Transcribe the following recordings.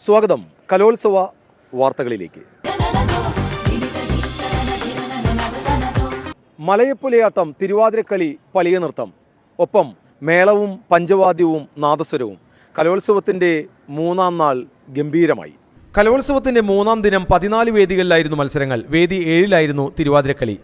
സ്വാഗതം കലോത്സവ വാർത്തകളിലേക്ക്. മലയപ്പുലയാട്ടം, തിരുവാതിരക്കളി, പളിയ നൃത്തം, ഒപ്പം മേളവും പഞ്ചവാദ്യവും നാദസ്വരവും. കലോത്സവത്തിൻ്റെ മൂന്നാം നാൾ ഗംഭീരമായി. കലോത്സവത്തിൻ്റെ മൂന്നാം ദിനം 14 വേദികളിലായിരുന്നു മത്സരങ്ങൾ. വേദി 7-ലായിരുന്നു തിരുവാതിരക്കളി.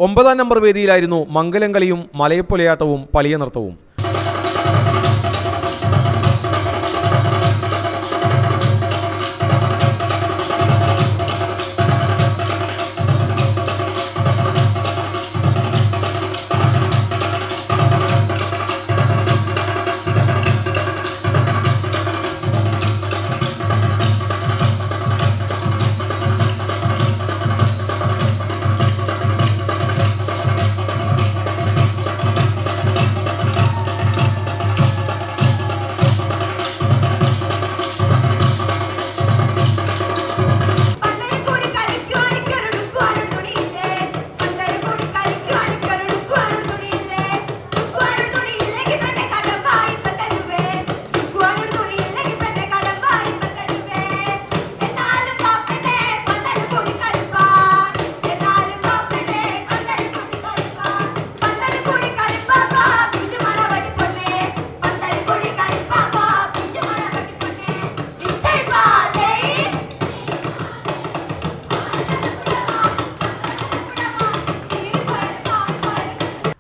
ഒമ്പതാം നമ്പർ വേദിയിലായിരുന്നു മംഗലംകളിയും മലയപ്പൊലയാട്ടവും പളിയ നൃത്തവും.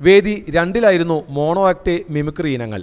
വേദി 2-ലായിരുന്നു മോണോ ആക്ട്, മിമിക്രി ഇനങ്ങൾ.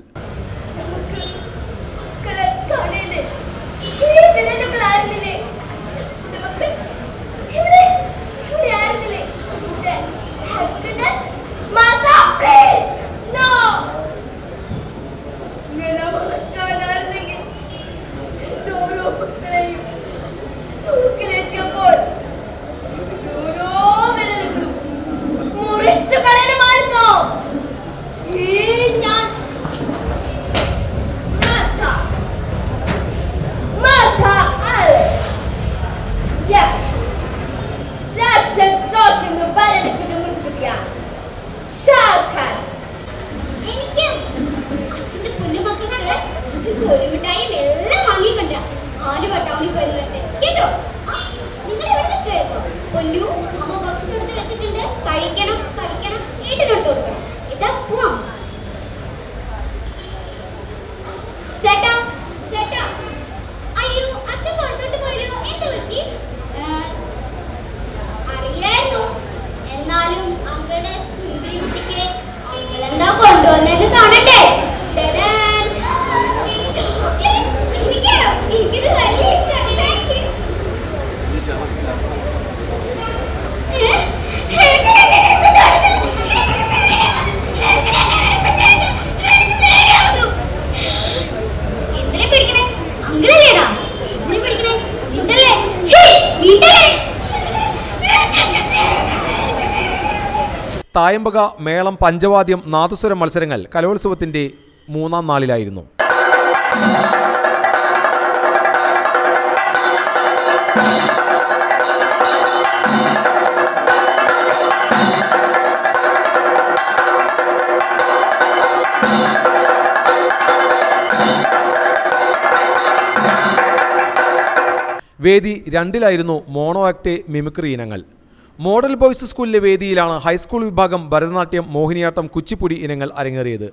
തായമ്പക, മേളം, പഞ്ചവാദ്യം, നാദസ്വരം മത്സരങ്ങൾ കലോത്സവത്തിന്റെ 3-ാം നാളിലായിരുന്നു. വേദി 2-ലായിരുന്നു മോണോ ആക്ട് മിമിക്രി ഇനങ്ങൾ. മോഡൽ ബോയ്സ് സ്കൂളിലെ വേദിയിലാണ് ഹൈസ്കൂൾ വിഭാഗം ഭരതനാട്യം, മോഹിനിയാട്ടം, കുച്ചിപ്പുടി ഇനങ്ങൾ അരങ്ങേറിയത്.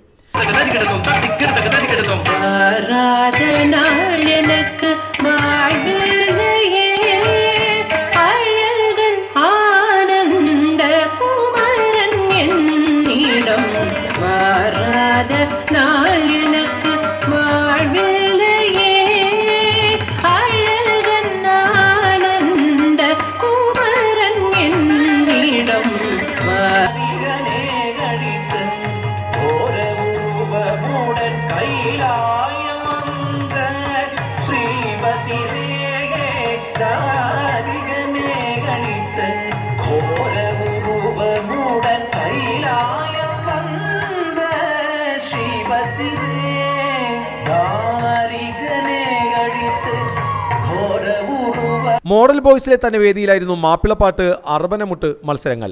മോഡൽ ബോയ്സിലെ തന്നെ വേദിയിലായിരുന്നു മാപ്പിളപ്പാട്ട്, അർബനമുട്ട് മത്സരങ്ങൾ.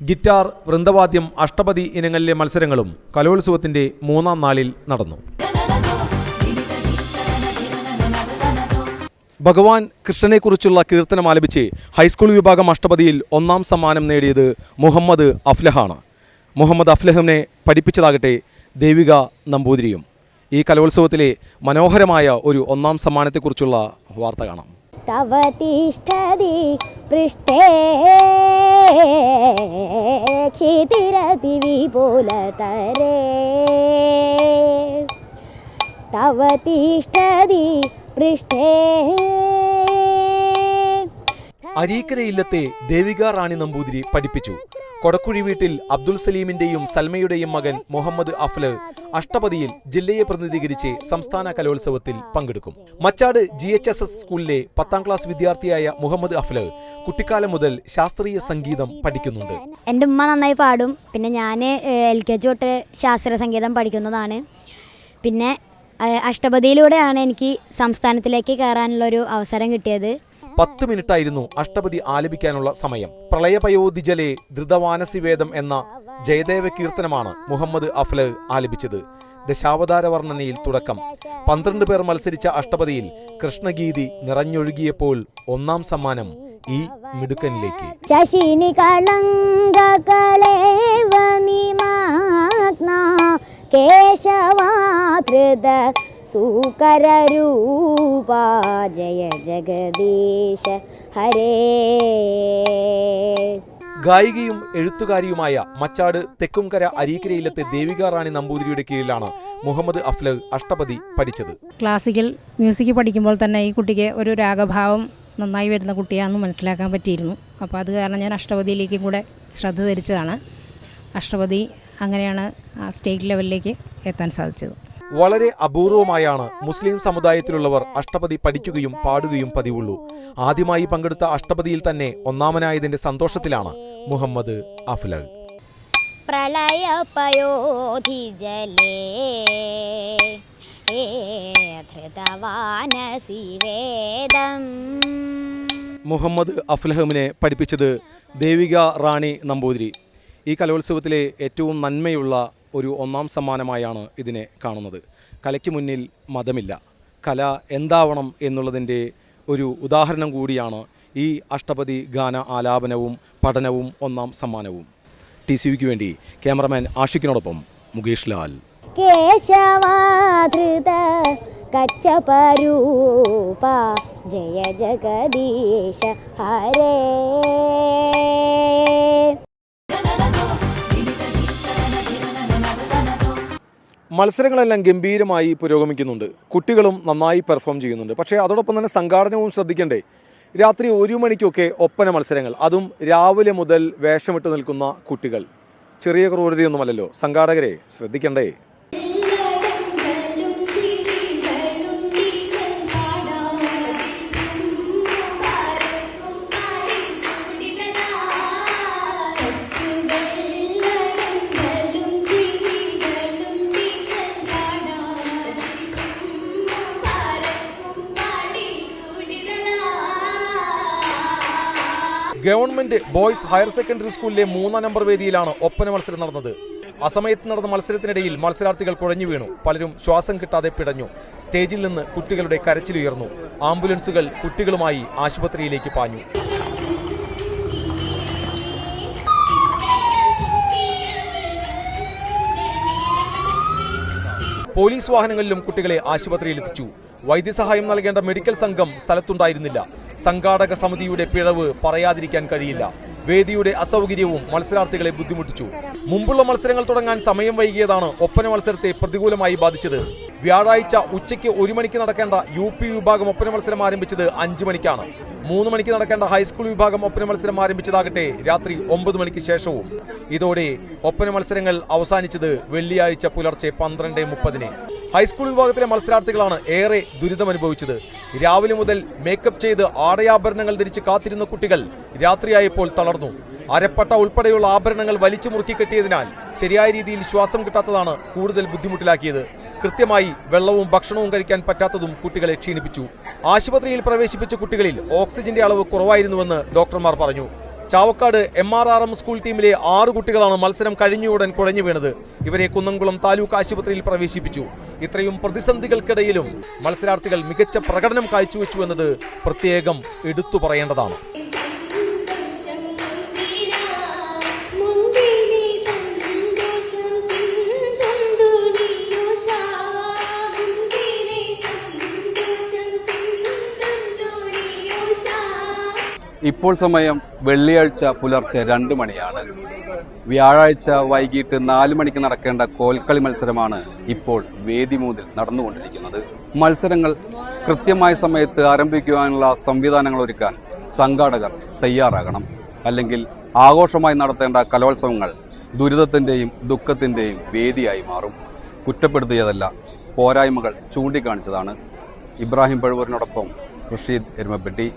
ഗിറ്റാർ, വൃന്ദവാദ്യം, അഷ്ടപതി ഇനങ്ങളിലെ മത്സരങ്ങളും കലോത്സവത്തിന്റെ 3-ാം നാളിൽ നടന്നു. ഭഗവാൻ കൃഷ്ണനെക്കുറിച്ചുള്ള കീർത്തനം ആലപിച്ച് ഹൈസ്കൂൾ വിഭാഗം അഷ്ടപതിയിൽ 1-ാം സമ്മാനം നേടിയത് മുഹമ്മദ് അഫ്ലഹാണ്. മുഹമ്മദ് അഫ്ലഹിനെ പഠിപ്പിച്ചതാകട്ടെ ദേവിക നമ്പൂതിരിയും. ഈ കലോത്സവത്തിലെ മനോഹരമായ ഒരു 1-ാം സമ്മാനത്തെക്കുറിച്ചുള്ള വാർത്ത കാണാം. തവതിഷ്ഠതി പൃഷ്ഠേ ക്ഷിതിരതി വിപുലതരേ തവതിഷ്ഠതി പൃഷ്ഠേ. അരീക്കര ഇല്ലത്തെ ദേവിക റാണി നമ്പൂതിരി പഠിപ്പിച്ചു. കൊടക്കുഴി വീട്ടിൽ അബ്ദുൽ സലീമിന്റെയും സൽമയുടെയും മകൻ മുഹമ്മദ് അഫ്ലഹ് അഷ്ടപതിയിൽ ജില്ലയെ പ്രതിനിധീകരിച്ച് സംസ്ഥാന കലോത്സവത്തിൽ പങ്കെടുക്കും. മച്ചാട് GHSS സ്കൂളിലെ 10-ാം ക്ലാസ് വിദ്യാർത്ഥിയായ മുഹമ്മദ് അഫ്ലഹ് കുട്ടിക്കാലം മുതൽ ശാസ്ത്രീയ സംഗീതം പഠിക്കുന്നുണ്ട്. എൻ്റെ ഉമ്മ നന്നായി പാടും. പിന്നെ ഞാൻ LKG തൊട്ട് ശാസ്ത്രീയ സംഗീതം പഠിക്കുന്നതാണ്. പിന്നെ അഷ്ടപതിയിലൂടെയാണ് എനിക്ക് സംസ്ഥാനത്തിലേക്ക് കയറാനുള്ളൊരു അവസരം കിട്ടിയത്. 10 മിനിറ്റായിരുന്നു അഷ്ടപതി ആലപിക്കാനുള്ള സമയം. പ്രളയപയോധിജലെ ധൃതവാനസിവേദം എന്ന ജയദേവ കീർത്തനമാണ് മുഹമ്മദ് അഫ്ലഹ് ആലപിച്ചത്. ദശാവതാര വർണ്ണനയിൽ തുടക്കം. 12 പേർ മത്സരിച്ച അഷ്ടപതിയിൽ കൃഷ്ണഗീതി നിറഞ്ഞൊഴുകിയപ്പോൾ 1-ാം സമ്മാനം ഈ മിടുക്കനിലേക്ക്. സൂകരൂപാ ജയ ജഗദീശ ഹരേ. ഗായികയും എഴുത്തുകാരിയുമായ മച്ചാട് തെക്കുംകര അരീക്കരയിലത്തെ ദേവിക റാണി നമ്പൂതിരിയുടെ കീഴിലാണ് മുഹമ്മദ് അഫ്ലഹ് അഷ്ടപതി പഠിച്ചത്. ക്ലാസിക്കൽ മ്യൂസിക് പഠിക്കുമ്പോൾ തന്നെ ഈ കുട്ടിക്ക് ഒരു രാഗഭാവം നന്നായി വരുന്ന കുട്ടിയാണെന്ന് മനസ്സിലാക്കാൻ പറ്റിയിരുന്നു. അപ്പോൾ അത് കാരണം ഞാൻ അഷ്ടപതിയിലേക്കും കൂടെ ശ്രദ്ധ തിരിച്ചതാണ്. അഷ്ടപതി അങ്ങനെയാണ് സ്റ്റേറ്റ് ലെവലിലേക്ക് എത്താൻ സാധിച്ചത്. വളരെ അപൂർവമായാണ് മുസ്ലിം സമുദായത്തിലുള്ളവർ അഷ്ടപതി പഠിക്കുകയും പാടുകയും പതിവുള്ളൂ. ആദ്യമായി പങ്കെടുത്ത അഷ്ടപതിയിൽ തന്നെ 1-ാമനായതിന്റെ സന്തോഷത്തിലാണ് മുഹമ്മദ് അഫ്ലഹ്. പ്രളയപയോധിജലേ ധൃതവാനസിവേദം. മുഹമ്മദ് അഫ്ലഹിനെ പഠിപ്പിച്ചത് ദേവിക റാണി നമ്പൂതിരി. ഈ കലോത്സവത്തിലെ ഏറ്റവും നന്മയുള്ള ഒരു 1-ാം സമ്മാനമായാണ് ഇതിനെ കാണുന്നത്. കലയ്ക്ക് മുന്നിൽ മതമില്ല. കല എന്താവണം എന്നുള്ളതിൻ്റെ ഒരു ഉദാഹരണം കൂടിയാണ് ഈ അഷ്ടപതി ഗാന ആലാപനവും പഠനവും 1-ാം സമ്മാനവും. TCVക്ക് വേണ്ടി ക്യാമറമാൻ ആഷിഖിനോടൊപ്പം മുകേഷ് ലാൽ. കേശവാധൃത കച്ചപരൂപ ജയ ജഗദീശ ഹരേ. മത്സരങ്ങളെല്ലാം ഗംഭീരമായി പുരോഗമിക്കുന്നുണ്ട്. കുട്ടികളും നന്നായി പെർഫോം ചെയ്യുന്നുണ്ട്. പക്ഷേ അതോടൊപ്പം തന്നെ സംഘാടനവും ശ്രദ്ധിക്കണ്ടേ. രാത്രി 1 മണിക്കൊക്കെ ഒപ്പന മത്സരങ്ങൾ, അതും രാവിലെ മുതൽ വേഷമിട്ട് നിൽക്കുന്ന കുട്ടികൾ. ചെറിയ ക്രൂരതയൊന്നുമല്ലല്ലോ. സംഘാടകരെ ശ്രദ്ധിക്കണ്ടേ? ഗവൺമെന്റ് ബോയ്സ് ഹയർ സെക്കൻഡറി സ്കൂളിലെ 3-ാം നമ്പർ വേദിയിലാണ് ഒപ്പന മത്സരം നടന്നത്. അസമയത്ത് നടന്ന മത്സരത്തിനിടയിൽ മത്സരാർത്ഥികൾ കുഴഞ്ഞു വീണു. പലരും ശ്വാസം കിട്ടാതെ പിടഞ്ഞു. സ്റ്റേജിൽ നിന്ന് കുട്ടികളുടെ കരച്ചിലുയർന്നു. ആംബുലൻസുകൾ കുട്ടികളുമായി ആശുപത്രിയിലേക്ക് പാഞ്ഞു. പോലീസ് വാഹനങ്ങളിലും കുട്ടികളെ ആശുപത്രിയിലെത്തിച്ചു. വൈദ്യസഹായം നൽകേണ്ട മെഡിക്കൽ സംഘം സ്ഥലത്തുണ്ടായിരുന്നില്ല. സംഘാടക സമിതിയുടെ പിഴവ് പറയാതിരിക്കാൻ കഴിയില്ല. വേദിയുടെ അസൗകര്യവും മത്സരാർത്ഥികളെ ബുദ്ധിമുട്ടിച്ചു. മുമ്പുള്ള മത്സരങ്ങൾ തുടങ്ങാൻ സമയം വൈകിയതാണ് ഒപ്പന മത്സരത്തെ പ്രതികൂലമായി ബാധിച്ചത്. വ്യാഴാഴ്ച ഉച്ചയ്ക്ക് 1 മണിക്ക് നടക്കേണ്ട UP വിഭാഗം ഒപ്പന മത്സരം ആരംഭിച്ചത് 5 മണിക്കാണ്. 3 മണിക്ക് നടക്കേണ്ട ഹൈസ്കൂൾ വിഭാഗം ഒപ്പന മത്സരം ആരംഭിച്ചതാകട്ടെ രാത്രി 9 മണിക്ക് ശേഷവും. ഇതോടെ ഒപ്പന മത്സരങ്ങൾ അവസാനിച്ചത് വെള്ളിയാഴ്ച പുലർച്ചെ 12:30-ന്. ഹൈസ്കൂൾ വിഭാഗത്തിലെ മത്സരാർത്ഥികളാണ് ഏറെ ദുരിതമനുഭവിച്ചത്. രാവിലെ മുതൽ മേക്കപ്പ് ചെയ്ത് ആടയാഭരണങ്ങൾ ധരിച്ച് കാത്തിരുന്ന കുട്ടികൾ രാത്രിയായപ്പോൾ തളർന്നു. അരപ്പട്ട ഉൾപ്പെടെയുള്ള ആഭരണങ്ങൾ വലിച്ചു മുറുക്കി കെട്ടിയതിനാൽ ശരിയായ രീതിയിൽ ശ്വാസം കിട്ടാത്തതാണ് കൂടുതൽ ബുദ്ധിമുട്ടിലാക്കിയത്. കൃത്യമായി വെള്ളവും ഭക്ഷണവും കഴിക്കാൻ പറ്റാത്തതും കുട്ടികളെ ക്ഷീണിപ്പിച്ചു. ആശുപത്രിയിൽ പ്രവേശിപ്പിച്ച കുട്ടികളിൽ ഓക്സിജന്റെ അളവ് കുറവായിരുന്നുവെന്ന് ഡോക്ടർമാർ പറഞ്ഞു. ചാവക്കാട് MRRM സ്കൂൾ ടീമിലെ 6 കുട്ടികളാണ് മത്സരം കഴിഞ്ഞയുടൻ കുഴഞ്ഞു വീണത്. ഇവരെ കുന്നംകുളം താലൂക്ക് ആശുപത്രിയിൽ പ്രവേശിപ്പിച്ചു. ഇത്രയും പ്രതിസന്ധികൾക്കിടയിലും മത്സരാർത്ഥികൾ മികച്ച പ്രകടനം കാഴ്ചവെച്ചു എന്നത് പ്രത്യേകം എടുത്തു പറയേണ്ടതാണ്. ഇപ്പോൾ സമയം വെള്ളിയാഴ്ച പുലർച്ചെ 2 മണിയാണ്. വ്യാഴാഴ്ച വൈകിട്ട് 4 മണിക്ക് നടക്കേണ്ട കോൽക്കളി മത്സരമാണ് ഇപ്പോൾ വേദിമൂന്നിൽ നടന്നുകൊണ്ടിരിക്കുന്നത്. മത്സരങ്ങൾ കൃത്യമായ സമയത്ത് ആരംഭിക്കുവാനുള്ള സംവിധാനങ്ങൾ ഒരുക്കാൻ സംഘാടകർ തയ്യാറാകണം. അല്ലെങ്കിൽ ആഘോഷമായി നടത്തേണ്ട കലോത്സവങ്ങൾ ദുരിതത്തിൻ്റെയും ദുഃഖത്തിൻ്റെയും വേദിയായി മാറും. കുറ്റപ്പെടുത്തിയതല്ല, പോരായ്മകൾ ചൂണ്ടിക്കാണിച്ചതാണ്. ഇബ്രാഹിം പഴുവൂരിനോടൊപ്പം റഷീദ് എരുമപ്പെട്ടി.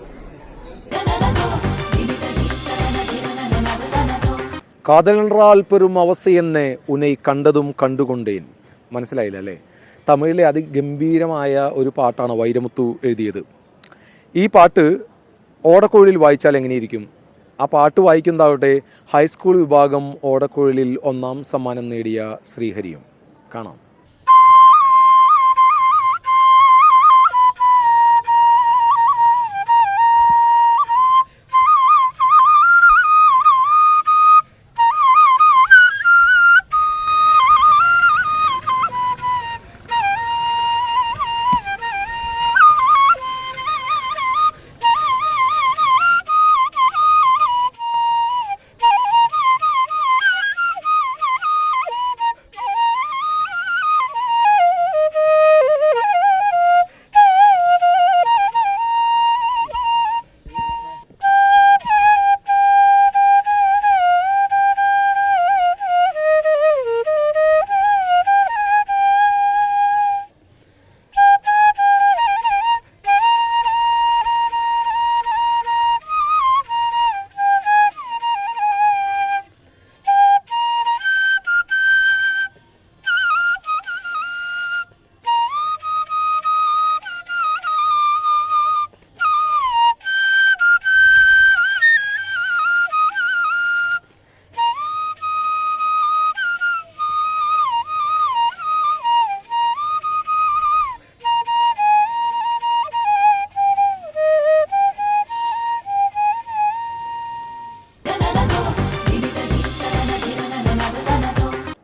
കാതലെன்றாൽ പെരും അവസ്ഥയെന്നെ ഉനൈ കണ്ടതും കണ്ടുകൊണ്ടേൻ. മനസ്സിലായില്ല അല്ലേ? തമിഴിലെ അതിഗംഭീരമായ ഒരു പാട്ടാണ് വൈരമുത്തു എഴുതിയത്. ഈ പാട്ട് ഓടക്കുഴലിൽ വായിച്ചാൽ എങ്ങനെയിരിക്കും? ആ പാട്ട് വായിക്കുന്നതാവട്ടെ ഹൈസ്കൂൾ വിഭാഗം ഓടക്കുഴലിൽ 1-ാം സമ്മാനം നേടിയ ശ്രീഹരിയും. കാണാം.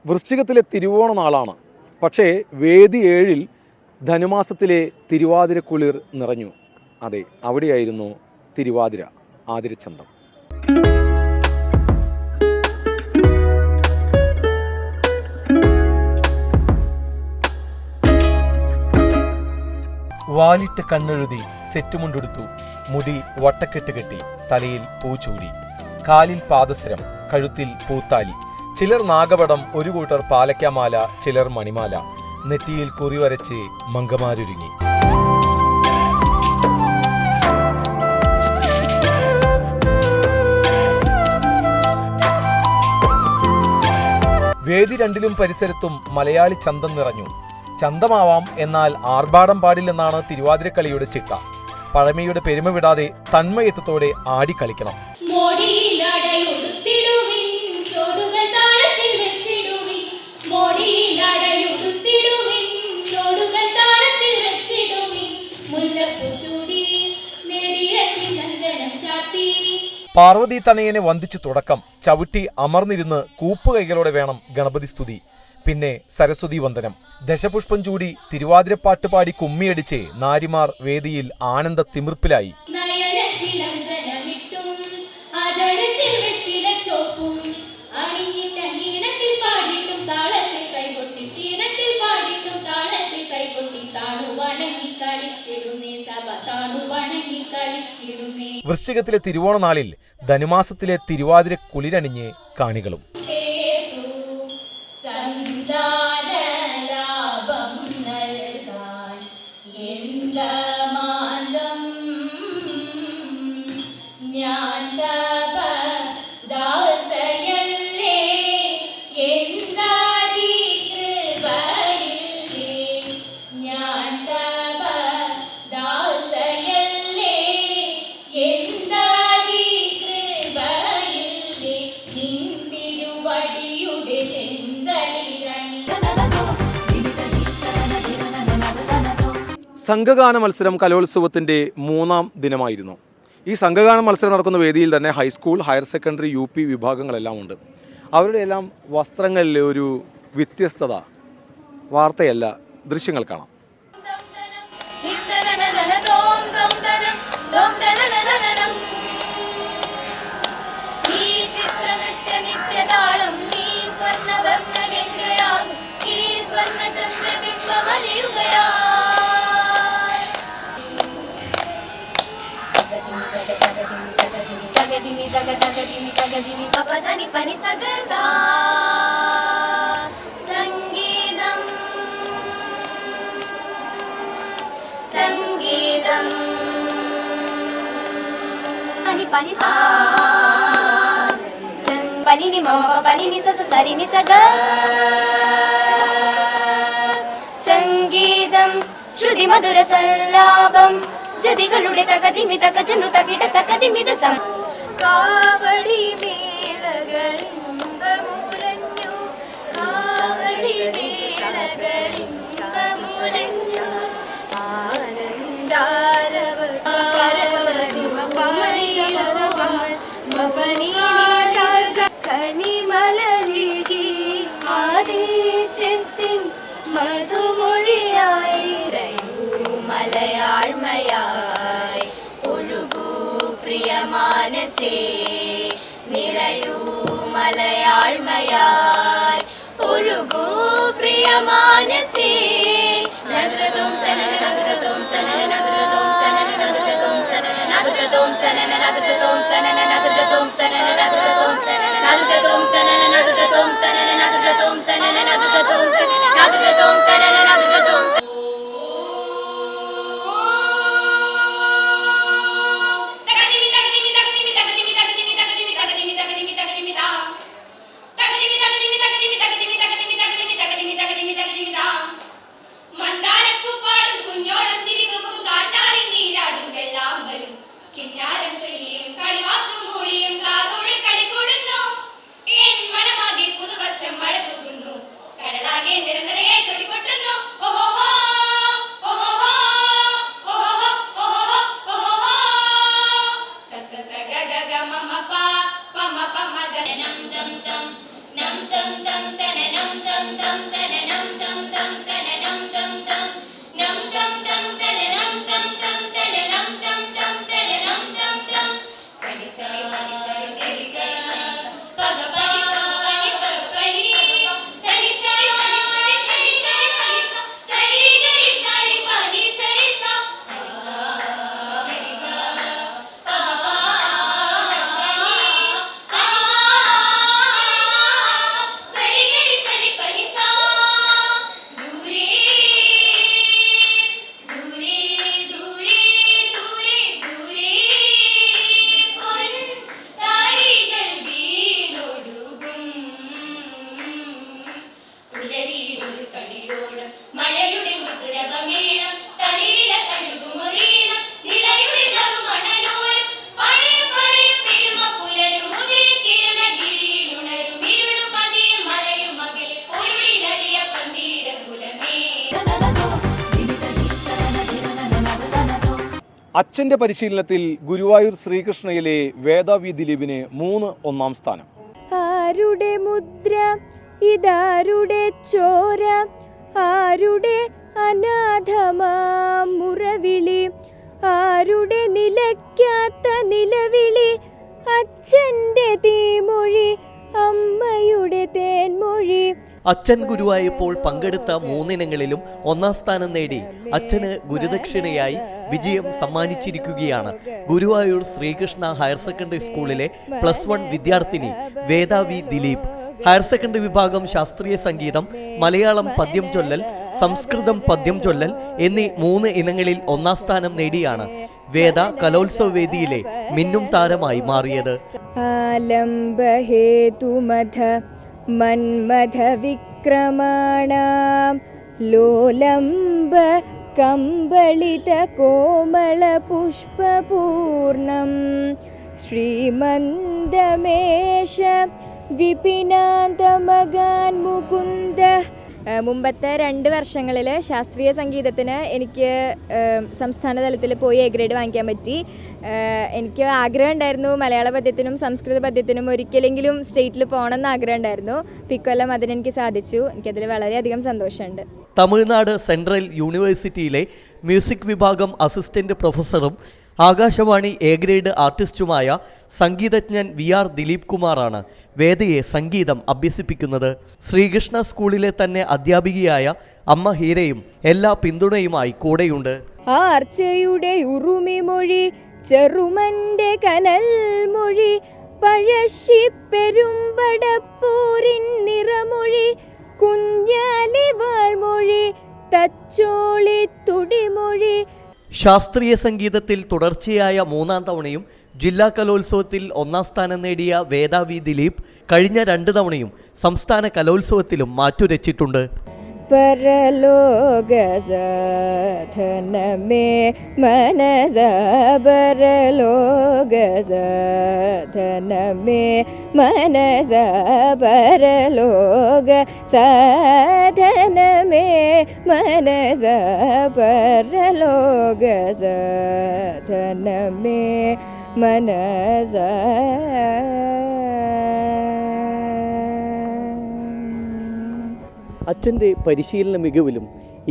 വൃശ്ചികത്തിലെ തിരുവോണ നാളാണ്. പക്ഷേ വേദി 7-ൽ ധനുമാസത്തിലെ തിരുവാതിരക്കുളിർ നിറഞ്ഞു. അതെ, അവിടെയായിരുന്നു തിരുവാതിര, ആതിരച്ചന്തം. വാലിട്ട് കണ്ണെഴുതി സെറ്റുമുണ്ടെടുത്തു. മുടി വട്ടക്കെട്ട് കെട്ടി, തലയിൽ പൂച്ചൂടി, കാലിൽ പാദസരം, കഴുത്തിൽ പൂത്താലി. ചിലർ നാഗപടം, ഒരു കൂട്ടർ പാലക്കാമാല, ചിലർ മണിമാല. നെറ്റിയിൽ കുറിവരച്ച് മങ്കമാരൊരുങ്ങി. വേദി രണ്ടിലും പരിസരത്തും മലയാളി ചന്തം നിറഞ്ഞു. ചന്തമാവാം, എന്നാൽ ആർഭാടം പാടില്ലെന്നാണ് തിരുവാതിരക്കളിയുടെ ചിട്ട. പഴമയുടെ പെരുമ വിടാതെ തന്മയത്വത്തോടെ ആടിക്കളിക്കണം. പാർവതി തനയനെ വന്ദിച്ചു തുടക്കം. ചവിട്ടി അമർന്നിരുന്ന് കൂപ്പുകൈകളോടെ വേണം ഗണപതി സ്തുതി. പിന്നെ സരസ്വതി വന്ദനം. ദശപുഷ്പം ചൂടി തിരുവാതിരപ്പാട്ട് പാടി കുമ്മിയടിച്ച് നാരിമാർ വേദിയിൽ ആനന്ദ തിമിർപ്പിലായി. വൃശ്ചികത്തിലെ തിരുവോണ നാളിൽ ധനുമാസത്തിലെ തിരുവാതിര കുളിരണിഞ്ഞ് കാണികളും. സംഘഗാന മത്സരം കലോത്സവത്തിൻ്റെ 3ാം ദിനമായിരുന്നു. ഈ സംഘഗാന മത്സരം നടക്കുന്ന വേദിയിൽ തന്നെ ഹൈസ്കൂൾ, ഹയർ സെക്കൻഡറി, UP വിഭാഗങ്ങളെല്ലാം ഉണ്ട്. അവരുടെ എല്ലാം വസ്ത്രങ്ങളിലെ ഒരു വ്യത്യസ്തത വാർത്തയല്ല, ദൃശ്യങ്ങൾ കാണാം. സംഗീതം സംഗീതം പനി സാ പനിനി മമ പനിനി സ സരിനി സഗ. സംഗീതം ശ്രുതി മധുര സല്ലാപം ജതികളുടെ തകതിമി തകജനു തകിട തകതിമിത സം. കാവടി മേളകളിമ്പമുലഞ്ഞു, കാവടി മേളകളിമ്പമുലഞ്ഞു, ആനന്ദാരവ കണിമലരികി ആദിത്യത്തിൻ മധുമൊഴിയായി മലയാഴ്മയായി ഒഴുകൂ പ്രിയമാനസേ, നിറയൂ മലയാഴ്മയായി ഒഴുകൂ പ്രിയമാനസേ. നദ്രതും തനന നദ്രതും തനന നദ്രതും തനന നദ്രതും തനന നദ്രതും തനന നദ്രതും തനന നദ്രതും തനന നദ്രതും നദ്രതും തനന നദ്രതും തനന നദ്രതും തനന നദ്രതും നദ്രതും തനന നദ്രതും. അച്ഛൻ്റെ പരിശീലനത്തിൽ ഗുരുവായൂർ ശ്രീകൃഷ്ണയിലെ വേദാവി ദിലീപിന് 3 ഒന്നാം സ്ഥാനം. ആരുടെ മുദ്ര ഇതാരുടെ ചോര, ആരുടെ അനാഥമാം മുറവിളി, ആരുടെ നിലയ്ക്കാത്ത നിലവിളി, അച്ഛൻ്റെ തീമൊഴി അമ്മയുടെ തേൻമൊഴി. അച്ഛൻ ഗുരുവായപ്പോൾ പങ്കെടുത്ത 3 ഇനങ്ങളിലും 1ാം സ്ഥാനം നേടി അച്ഛന് ഗുരുദക്ഷിണയായി വിജയം സമ്മാനിച്ചിരിക്കുകയാണ് ഗുരുവായൂർ ശ്രീകൃഷ്ണ ഹയർ സെക്കൻഡറി സ്കൂളിലെ +1 വിദ്യാർത്ഥിനി വേദാവി ദിലീപ്. ഹയർ സെക്കൻഡറി വിഭാഗം ശാസ്ത്രീയ സംഗീതം, മലയാളം പദ്യം ചൊല്ലൽ, സംസ്കൃതം പദ്യം ചൊല്ലൽ എന്നീ 3 ഇനങ്ങളിൽ 1ാം സ്ഥാനം നേടിയാണ് വേദ കലോത്സവ വേദിയിലെ മിന്നും താരമായി മാറിയത്. ആലംബഹേതുമധ മന്മഥ വിക്രമാണാം ലോലംബ കമ്പളിത കോമള പുഷ്പപൂർണം ശ്രീമന്ദമേശ വിപിനാന്തമഗാൻ മുകുന്ദ. മുമ്പത്തെ 2 വർഷങ്ങളിൽ ശാസ്ത്രീയ സംഗീതത്തിന് എനിക്ക് സംസ്ഥാന തലത്തിൽ പോയി എ ഗ്രേഡ് വാങ്ങിക്കാൻ പറ്റി. എനിക്ക് ആഗ്രഹം ഉണ്ടായിരുന്നു മലയാള പദ്യത്തിനും സംസ്കൃത പദ്യത്തിനും ഒരിക്കലെങ്കിലും സ്റ്റേറ്റിൽ പോകണമെന്ന് ആഗ്രഹം ഉണ്ടായിരുന്നു. ഇക്കൊല്ലം അതിനെനിക്ക് സാധിച്ചു. എനിക്കതിൽ വളരെയധികം സന്തോഷമുണ്ട്. തമിഴ്നാട് സെൻട്രൽ യൂണിവേഴ്സിറ്റിയിലെ മ്യൂസിക് വിഭാഗം അസിസ്റ്റന്റ് പ്രൊഫസറും ആകാശവാണി എ ഗ്രേഡ് ആർട്ടിസ്റ്റുമായ സംഗീതജ്ഞൻ VR ദിലീപ് കുമാറാണ് വേദയെ സംഗീതം അഭ്യസിപ്പിക്കുന്നത്. ശ്രീകൃഷ്ണ സ്കൂളിലെ തന്നെ അധ്യാപികയായ അമ്മ ഹീരയും എല്ലാ പിന്തുണയുമായി കൂടെയുണ്ട്. ആർച്ചയുടെ ഉറുമിമൊഴി, ചെറുമന്റെ കനൽ മൊഴി, പഴശ്ശി പെരുമ്പടപ്പൂരിൻ നിറമൊഴി, കുഞ്ഞാലി വാൾമൊഴി, തച്ചോളി തുടിമൊഴി. ശാസ്ത്രീയ സംഗീതത്തിൽ തുടർച്ചയായ 3ാം തവണയും ജില്ലാ കലോത്സവത്തിൽ 1ാം സ്ഥാനം നേടിയ വേദാവി ദിലീപ് കഴിഞ്ഞ 2 തവണയും സംസ്ഥാന കലോത്സവത്തിലും മാറ്റുരച്ചിട്ടുണ്ട്. പരലോക സാധനമേ മനസ പരലോക സാധനമേ മനസ പരലോക സാധനമേ മനസ പരലോക സാധനമേ മനസ. അച്ഛൻ്റെ പരിശീലന മികവിലും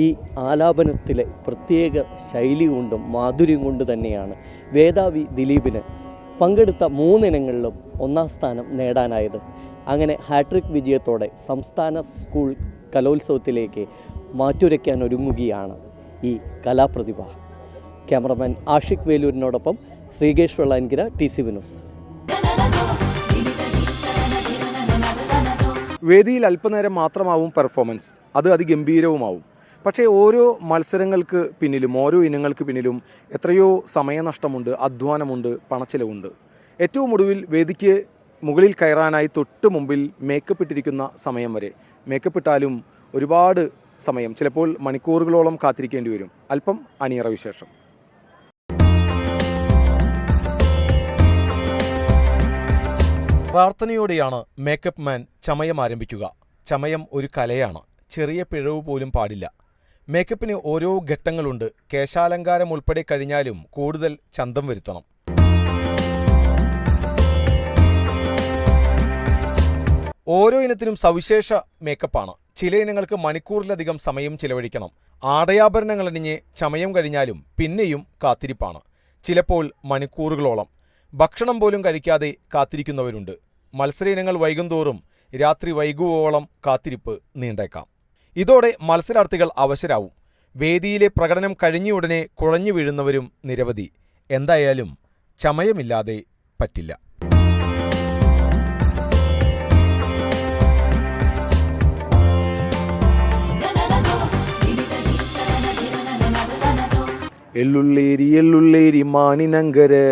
ഈ ആലാപനത്തിലെ പ്രത്യേക ശൈലി കൊണ്ടും മാധുര്യം കൊണ്ട് തന്നെയാണ് വേദാവി ദിലീപിന് പങ്കെടുത്ത 3 ഇനങ്ങളിലും 1ാം സ്ഥാനം നേടാനായത്. അങ്ങനെ ഹാട്രിക് വിജയത്തോടെ സംസ്ഥാന സ്കൂൾ കലോത്സവത്തിലേക്ക് മാറ്റുരയ്ക്കാൻ ഒരുങ്ങുകയാണ് ഈ കലാപ്രതിഭ. ക്യാമറമാൻ ആഷിഖ് വേലൂരിനോടൊപ്പം ശ്രീകേഷ് വെള്ളാൻകിര, TCV ന്യൂസ്. വേദിയിൽ അല്പനേരം മാത്രമാവും പെർഫോമൻസ്, അത് അതിഗംഭീരവുമാവും. പക്ഷേ ഓരോ മത്സരങ്ങൾക്ക് പിന്നിലും ഓരോ ഇനങ്ങൾക്ക് പിന്നിലും എത്രയോ സമയനഷ്ടമുണ്ട്, അധ്വാനമുണ്ട്, പണച്ചിലവുണ്ട്. ഏറ്റവും ഒടുവിൽ വേദിക്ക് മുകളിൽ കയറാനായി തൊട്ട് മുമ്പിൽ മേക്കപ്പ് ഇട്ടിരിക്കുന്ന സമയം വരെ, മേക്കപ്പ് ഇട്ടാലും ഒരുപാട് സമയം, ചിലപ്പോൾ മണിക്കൂറുകളോളം കാത്തിരിക്കേണ്ടി വരും. അല്പം അണിയറ വിശേഷം. പ്രാർത്ഥനയോടെയാണ് മേക്കപ്പ് മാൻ ചമയം ആരംഭിക്കുക. ചമയം ഒരു കലയാണ്, ചെറിയ പിഴവ് പോലും പാടില്ല. മേക്കപ്പിന് ഓരോ ഘട്ടങ്ങളുണ്ട്. കേശാലങ്കാരം ഉൾപ്പെടെ കഴിഞ്ഞാലും കൂടുതൽ ചന്തം വരുത്തണം. ഓരോ ഇനത്തിനും സവിശേഷ മേക്കപ്പാണ്. ചില ഇനങ്ങൾക്ക് മണിക്കൂറിലധികം സമയം ചിലവഴിക്കണം. ആടയാഭരണങ്ങളണിഞ്ഞ് ചമയം കഴിഞ്ഞാലും പിന്നെയും കാത്തിരിപ്പാണ്, ചിലപ്പോൾ മണിക്കൂറുകളോളം. ഭക്ഷണം പോലും കഴിക്കാതെ കാത്തിരിക്കുന്നവരുണ്ട്. മത്സര ഇനങ്ങൾ വൈകുന്തോറും രാത്രി വൈകുവോളം കാത്തിരിപ്പ് നീണ്ടേക്കാം. ഇതോടെ മത്സരാർത്ഥികൾ അവശരാവും. വേദിയിലെ പ്രകടനം കഴിഞ്ഞയുടനെ കുഴഞ്ഞു വീഴുന്നവരും നിരവധി. എന്തായാലും ചമയമില്ലാതെ പറ്റില്ല. എള്ളുള്ളേരി എള്ളുള്ളേരി മാനിനങ്കര്.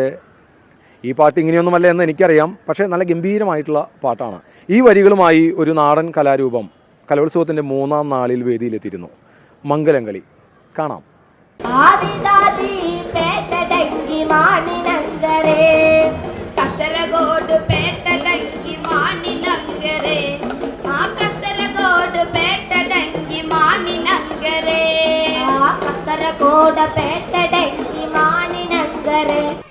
ഈ പാട്ട് ഇങ്ങനെയൊന്നുമല്ല എന്ന് എനിക്കറിയാം, പക്ഷേ നല്ല ഗംഭീരമായിട്ടുള്ള പാട്ടാണ്. ഈ വരികളുമായി ഒരു നാടൻ കലാരൂപം കലോത്സവത്തിൻ്റെ 3ാം നാളിൽ വേദിയിലെത്തിയിരുന്നു. മംഗലംകളി കാണാം. കാസർഗോഡ് പേട്ട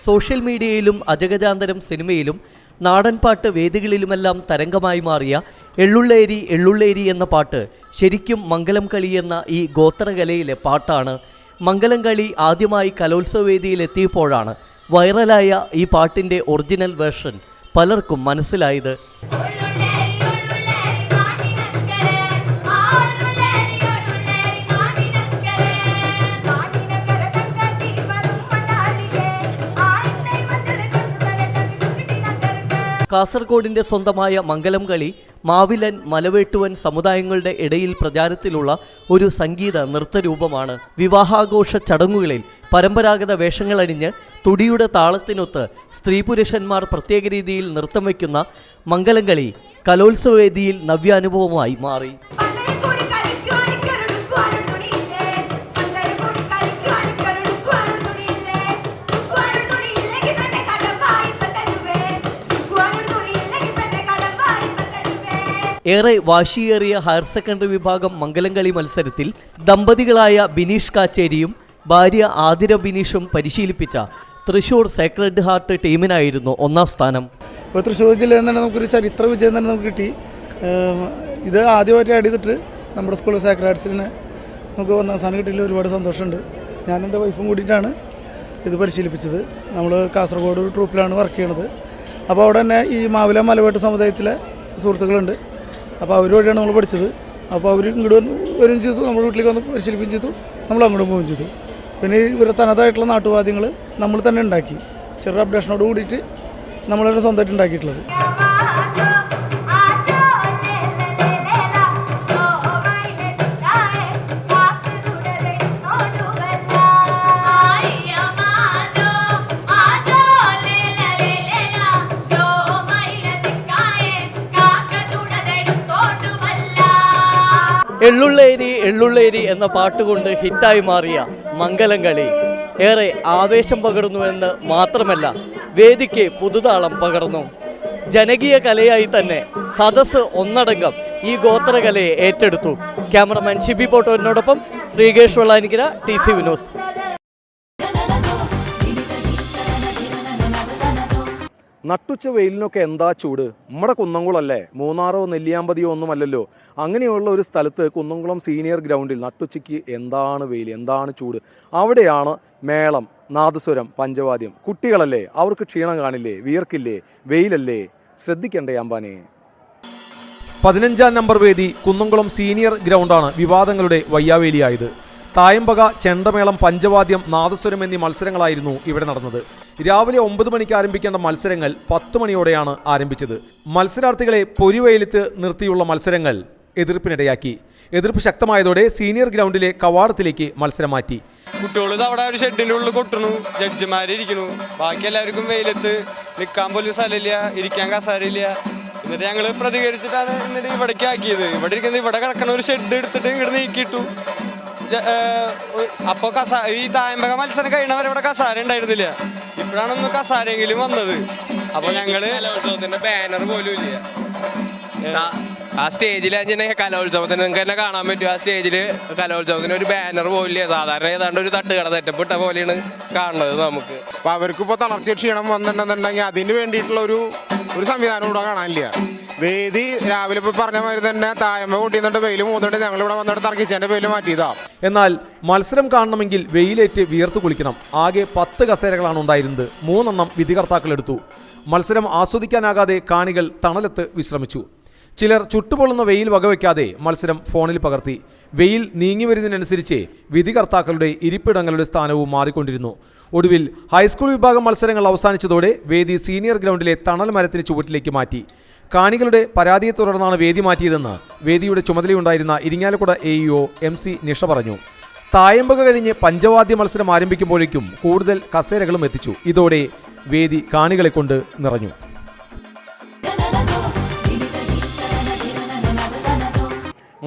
സോഷ്യൽ മീഡിയയിലും അജഗജാന്തരം സിനിമയിലും നാടൻപാട്ട് വേദികളിലുമെല്ലാം തരംഗമായി മാറിയ എള്ളുള്ളേരി എള്ളുള്ളേരി എന്ന പാട്ട് ശരിക്കും മംഗലം കളി എന്ന ഈ ഗോത്രകലയിലെ പാട്ടാണ്. മംഗലം കളി ആദ്യമായി കലോത്സവ വേദിയിലെത്തിയപ്പോഴാണ് വൈറലായ ഈ പാട്ടിൻ്റെ ഒറിജിനൽ വേർഷൻ പലർക്കും മനസ്സിലായത്. കാസർഗോഡിൻ്റെ സ്വന്തമായ മംഗലം കളി മാവിലൻ മലവേട്ടുവൻ സമുദായങ്ങളുടെ ഇടയിൽ പ്രചാരത്തിലുള്ള ഒരു സംഗീത നൃത്തരൂപമാണ്. വിവാഹാഘോഷ ചടങ്ങുകളിൽ പരമ്പരാഗത വേഷങ്ങളണിഞ്ഞ് തുടിയുടെ താളത്തിനൊത്ത് സ്ത്രീ പുരുഷന്മാർ പ്രത്യേക രീതിയിൽ നൃത്തം വയ്ക്കുന്ന മംഗലം കളി കലോത്സവ വേദിയിൽ നവ്യാനുഭവമായി മാറി. ഏറെ വാശിയേറിയ ഹയർ സെക്കൻഡറി വിഭാഗം മംഗലം കളി മത്സരത്തിൽ ദമ്പതികളായ ബിനീഷ് കാച്ചേരിയും ഭാര്യ ആതിര ബിനീഷും പരിശീലിപ്പിച്ച തൃശ്ശൂർ സേക്രഡ് ഹാർട്ട് ടീമിനായിരുന്നു ഒന്നാം സ്ഥാനം. ഇപ്പോൾ തൃശ്ശൂർ ജില്ലയിൽ തന്നെ നമുക്കൊരു ചരിത്ര വിജയം തന്നെ നമുക്ക് കിട്ടി. ഇത് ആദ്യമായിട്ട് ആഡ് ചെയ്തിട്ട് നമ്മുടെ സ്കൂൾ സേക്രഡ് ഹാർട്സിന് നമുക്ക് ഒന്നാം സ്ഥാനം കിട്ടിയതിൽ ഒരുപാട് സന്തോഷമുണ്ട്. ഞാൻ എൻ്റെ വൈഫും കൂടിയിട്ടാണ് ഇത് പരിശീലിപ്പിച്ചത്. നമ്മൾ കാസർഗോഡ് ഒരു ട്രൂപ്പിലാണ് വർക്ക് ചെയ്യണത്. അപ്പോൾ അവിടെ തന്നെ ഈ മാവില മലവേട്ട് സമുദായത്തിലെ സുഹൃത്തുക്കളുണ്ട്. അപ്പോൾ അവർ വഴിയാണ് നമ്മൾ പഠിച്ചത്. അപ്പോൾ അവർ ഇങ്ങോട്ട് വരും ചെയ്തു, നമ്മുടെ വീട്ടിലേക്ക് വന്ന് പരിശീലിപ്പിക്കുകയും ചെയ്തു, നമ്മൾ അങ്ങോട്ട് പോവുകയും ചെയ്തു. പിന്നെ ഇവരുടെ തനതായിട്ടുള്ള നാട്ടുവാദ്യങ്ങൾ നമ്മൾ തന്നെ ഉണ്ടാക്കി, ചെറിയ അപ്ഡേഷനോട് കൂടിയിട്ട് നമ്മൾ തന്നെ സ്വന്തമായിട്ട് ഉണ്ടാക്കിയിട്ടുള്ളത്. എള്ളുള്ളേരി എള്ളുള്ളേരി എന്ന പാട്ടുകൊണ്ട് ഹിറ്റായി മാറിയ മംഗലം കളി ഏറെ ആവേശം പകർന്നുവെന്ന് മാത്രമല്ല വേദിക്ക് പുതുതാളം പകർന്നു. ജനകീയ കലയായി തന്നെ സദസ്സ് ഒന്നടങ്കം ഈ ഗോത്രകലയെ ഏറ്റെടുത്തു. Cameraman Shibi പോട്ടോനോടൊപ്പം Sreekesh Vellanikkara, TC Vinos. നട്ടുച്ച വെയിലിനൊക്കെ എന്താ ചൂട്. നമ്മുടെ കുന്നംകുളമല്ലേ, മൂന്നാറോ നെല്ലിയാമ്പതിയോ ഒന്നുമല്ലല്ലോ. അങ്ങനെയുള്ള ഒരു സ്ഥലത്ത് കുന്നംകുളം സീനിയർ ഗ്രൗണ്ടിൽ നട്ടുച്ചയ്ക്ക് എന്താണ് വെയിൽ, എന്താണ് ചൂട്. അവിടെയാണ് മേളം, നാദസ്വരം, പഞ്ചവാദ്യം. കുട്ടികളല്ലേ, അവർക്ക് ക്ഷീണം കാണില്ലേ, വിയർക്കില്ലേ, വെയിലല്ലേ, ശ്രദ്ധിക്കണ്ടേ അമ്പാനെ. 15-ാം നമ്പർ വേദി കുന്നംകുളം സീനിയർ ഗ്രൗണ്ടാണ് വിവാദങ്ങളുടെ വയ്യാവേലിയായത്. തായമ്പക, ചെണ്ടമേളം, പഞ്ചവാദ്യം, നാദസ്വരം എന്നീ മത്സരങ്ങളായിരുന്നു ഇവിടെ നടന്നത്. രാവിലെ 9 മണിക്ക് ആരംഭിക്കേണ്ട മത്സരങ്ങൾ 10 മണിയോടെയാണ് ആരംഭിച്ചത്. മത്സരാർത്ഥികളെ പൊരിവെയിലത്ത് നിർത്തിയുള്ള മത്സരങ്ങൾ എതിർപ്പിനിടയാക്കി. എതിർപ്പ് ശക്തമായതോടെ സീനിയർ ഗ്രൗണ്ടിലെ കവാടത്തിലേക്ക് മത്സരം മാറ്റി. കുട്ടികൾ അവിടെ ഒരു ഷെഡിൻ്റെ ഉള്ളിൽ കൊട്ടണു, ജഡ്ജിമാരിയ്ക്കുന്നു, ബാക്കി എല്ലാവർക്കും വെയിലത്ത് നിൽക്കാൻ പോലും സ്ഥലമില്ല, ഇരിക്കാൻ കസാരയില്ല. എന്നിട്ട് ഞങ്ങൾ പ്രതികരിച്ചിട്ടാണ് എന്നിട്ട് ഇവിടേക്ക് ആക്കിയത്. ഇവിടെ ഇരിക്കുന്നത് ഇവിടെ കിടക്കണ ഒരു ഷെഡ് എടുത്തിട്ട് ഇങ്ങോട്ട് നീക്കിയിട്ടു. അപ്പോൾ ഈ തായമ്പക മത്സരം കഴിയണവരെ ഇവിടെ കസാര ഉണ്ടായിരുന്നില്ല. ഇപ്പോഴാണൊന്ന് കസാരെങ്കിലും വന്നത്. അപ്പോൾ ഞങ്ങൾ കലോത്സവത്തിന്റെ ബാനർ പോലും ഇല്ല. ആ സ്റ്റേജിൽ കലോത്സവത്തിന് നിങ്ങൾക്ക് തന്നെ കാണാൻ പറ്റും. ആ സ്റ്റേജിൽ കലോത്സവത്തിന് ഒരു ബാനർ പോലും ഇല്ല. സാധാരണ ഏതാണ്ട് ഒരു തട്ടുകട തെറ്റപ്പെട്ട പോലെയാണ് കാണുന്നത് നമുക്ക്. അപ്പോൾ അവർക്കിപ്പോൾ തളർച്ച ക്ഷീണം വന്നിട്ടുണ്ടെന്നുണ്ടെങ്കിൽ അതിന് വേണ്ടിയിട്ടുള്ള ഒരു സംവിധാനം ഇവിടെ കാണാനില്ല. വേദി രാവിലെ ഇപ്പോൾ പറഞ്ഞ മാതിരി തന്നെ തായമ്പ കൂട്ടിന്നിട്ട് വെയിൽ മൂന്നിട്ട് ഞങ്ങളിവിടെ വന്നിട്ട് തർക്കിച്ചതിൻ്റെ പേരിൽ മാറ്റിയതാ. എന്നാൽ മത്സരം കാണണമെങ്കിൽ വെയിലേറ്റ് വിയർത്തു കുളിക്കണം. ആകെ 10 കസേരകളാണ് ഉണ്ടായിരുന്നത്. 3 എണ്ണം വിധികർത്താക്കൾ എടുത്തു. മത്സരം ആസ്വദിക്കാനാകാതെ കാണികൾ തണലത്ത് വിശ്രമിച്ചു. ചിലർ ചുട്ടുപൊള്ളുന്ന വെയിൽ വകവയ്ക്കാതെ മത്സരം ഫോണിൽ പകർത്തി. വെയിൽ നീങ്ങി വരുന്നതിനനുസരിച്ച് വിധികർത്താക്കളുടെ ഇരിപ്പിടങ്ങളുടെ സ്ഥാനവും മാറിക്കൊണ്ടിരുന്നു. ഒടുവിൽ ഹൈസ്കൂൾ വിഭാഗം മത്സരങ്ങൾ അവസാനിച്ചതോടെ വേദി സീനിയർ ഗ്രൗണ്ടിലെ തണൽ മരത്തിന് ചുവട്ടിലേക്ക് മാറ്റി. കാണികളുടെ പരാതിയെ തുടർന്നാണ് വേദി മാറ്റിയതെന്ന് വേദിയുടെ ചുമതലയുണ്ടായിരുന്ന ഇരിങ്ങാലക്കുട AEO MC നിഷ പറഞ്ഞു. തായമ്പക കഴിഞ്ഞ് പഞ്ചവാദ്യ മത്സരം ആരംഭിക്കുമ്പോഴേക്കും കൂടുതൽ കസേരകളും എത്തിച്ചു. ഇതോടെ വേദി കാണികളെ കൊണ്ട് നിറഞ്ഞു.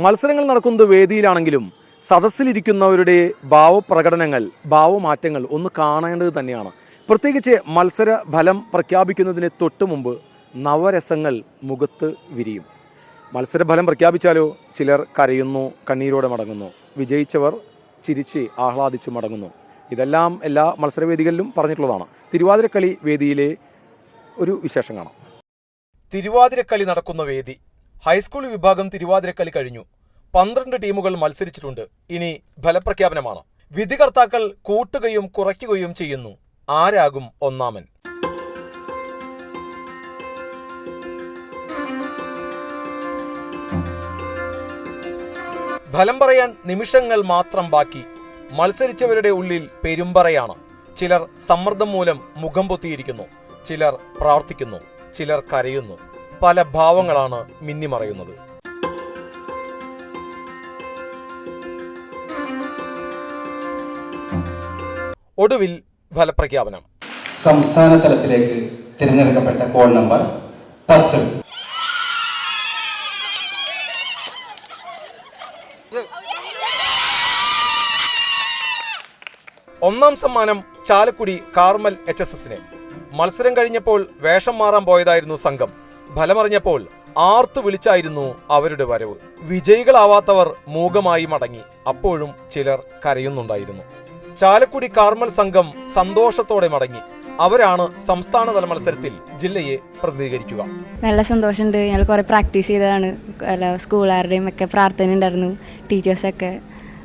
മത്സരങ്ങൾ നടക്കുന്നത് വേദിയിലാണെങ്കിലും സദസ്സിലിരിക്കുന്നവരുടെ ഭാവപ്രകടനങ്ങൾ, ഭാവമാറ്റങ്ങൾ ഒന്ന് കാണേണ്ടത് തന്നെയാണ്. പ്രത്യേകിച്ച് മത്സര ഫലം പ്രഖ്യാപിക്കുന്നതിന് തൊട്ട് മുമ്പ് നവരസങ്ങൾ മുഖത്ത് വിരിയും. മത്സരഫലം പ്രഖ്യാപിച്ചാലോ ചിലർ കരയുന്നു, കണ്ണീരോടെ മടങ്ങുന്നു. വിജയിച്ചവർ ചിരിച്ച് ആഹ്ലാദിച്ച് മടങ്ങുന്നു. ഇതെല്ലാം എല്ലാ മത്സരവേദികളിലും പറഞ്ഞിട്ടുള്ളതാണ്. തിരുവാതിരക്കളി വേദിയിലെ ഒരു വിശേഷം കാണാം. തിരുവാതിരക്കളി നടക്കുന്ന വേദി. ഹൈസ്കൂൾ വിഭാഗം തിരുവാതിരക്കളി കഴിഞ്ഞു. 12 ടീമുകൾ മത്സരിച്ചിട്ടുണ്ട്. ഇനി ഫലപ്രഖ്യാപനമാണ്. വിധികർത്താക്കൾ കൂട്ടുകയും കുറയ്ക്കുകയും ചെയ്യുന്നു. ആരാകും ഒന്നാമൻ? ഫലം പറയാൻ നിമിഷങ്ങൾ മാത്രം ബാക്കി. മത്സരിച്ചവരുടെ ഉള്ളിൽ പെരുമ്പറയാണ്. ചിലർ സമ്മർദ്ദം മൂലം മുഖം പൊത്തിയിരിക്കുന്നു, ചിലർ പ്രാർത്ഥിക്കുന്നു, ചിലർ കരയുന്നു. പല ഭാവങ്ങളാണ് മിന്നിമറയുന്നത്. ഒടുവിൽ ഫലപ്രഖ്യാപനം. സംസ്ഥാന തലത്തിലേക്ക് തിരഞ്ഞെടുക്കപ്പെട്ട കോഡ് നമ്പർ 10. ഒന്നാം സമ്മാനം ചാലക്കുടി കാർമൽ HSSന്. മത്സരം കഴിഞ്ഞപ്പോൾ വേഷം മാറാൻ പോയതായിരുന്നു സംഘം. ഫലമറിഞ്ഞപ്പോൾ ആർത്തു വിളിച്ചായിരുന്നു അവരുടെ വരവ്. വിജയികളാവാത്തവർ മൂകമായി മടങ്ങി. അപ്പോഴും ചിലർ കരയുന്നുണ്ടായിരുന്നു. ചാലക്കുടി കാർമൽ സംഘം സന്തോഷത്തോടെ മടങ്ങി. അവരാണ് സംസ്ഥാനതല മത്സരത്തിൽ ജില്ലയെ പ്രതിനിധീകരിക്കുക. നല്ല സന്തോഷമുണ്ട്. ഞങ്ങൾ കുറേ പ്രാക്ടീസ് ചെയ്തതാണ്. സ്കൂളുകാരുടെയും ഒക്കെ പ്രാർത്ഥന ഉണ്ടായിരുന്നു, ടീച്ചേഴ്സൊക്കെ.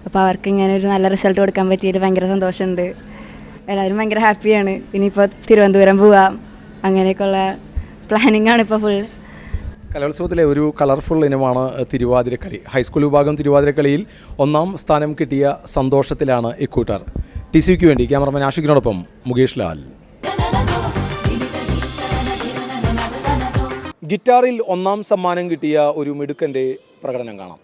അപ്പോൾ അവർക്ക് ഇങ്ങനെ ഒരു നല്ല റിസൾട്ട് കൊടുക്കാൻ പറ്റിയിട്ട് ഭയങ്കര സന്തോഷമുണ്ട്. എല്ലാവരും ഭയങ്കര ഹാപ്പിയാണ്. ഇനിയിപ്പോൾ തിരുവനന്തപുരം പോവാം, അങ്ങനെയൊക്കെയുള്ള പ്ലാനിങ് ആണ് ഇപ്പോൾ ഫുൾ. കലോത്സവത്തിലെ ഒരു കളർഫുൾ ഇനമാണ് തിരുവാതിരക്കളി. ഹൈസ്കൂൾ വിഭാഗം തിരുവാതിരക്കളിയിൽ 1ാം സ്ഥാനം കിട്ടിയ സന്തോഷത്തിലാണ് ഇക്കൂട്ടർ. TCVക്ക് വേണ്ടി ക്യാമറമാൻ ആഷിഖിനോടൊപ്പം മുകേഷ് ലാൽ. ഗിറ്റാറിൽ 1ാം സമ്മാനം കിട്ടിയ ഒരു മിടുക്കൻ്റെ പ്രകടനം കാണാം.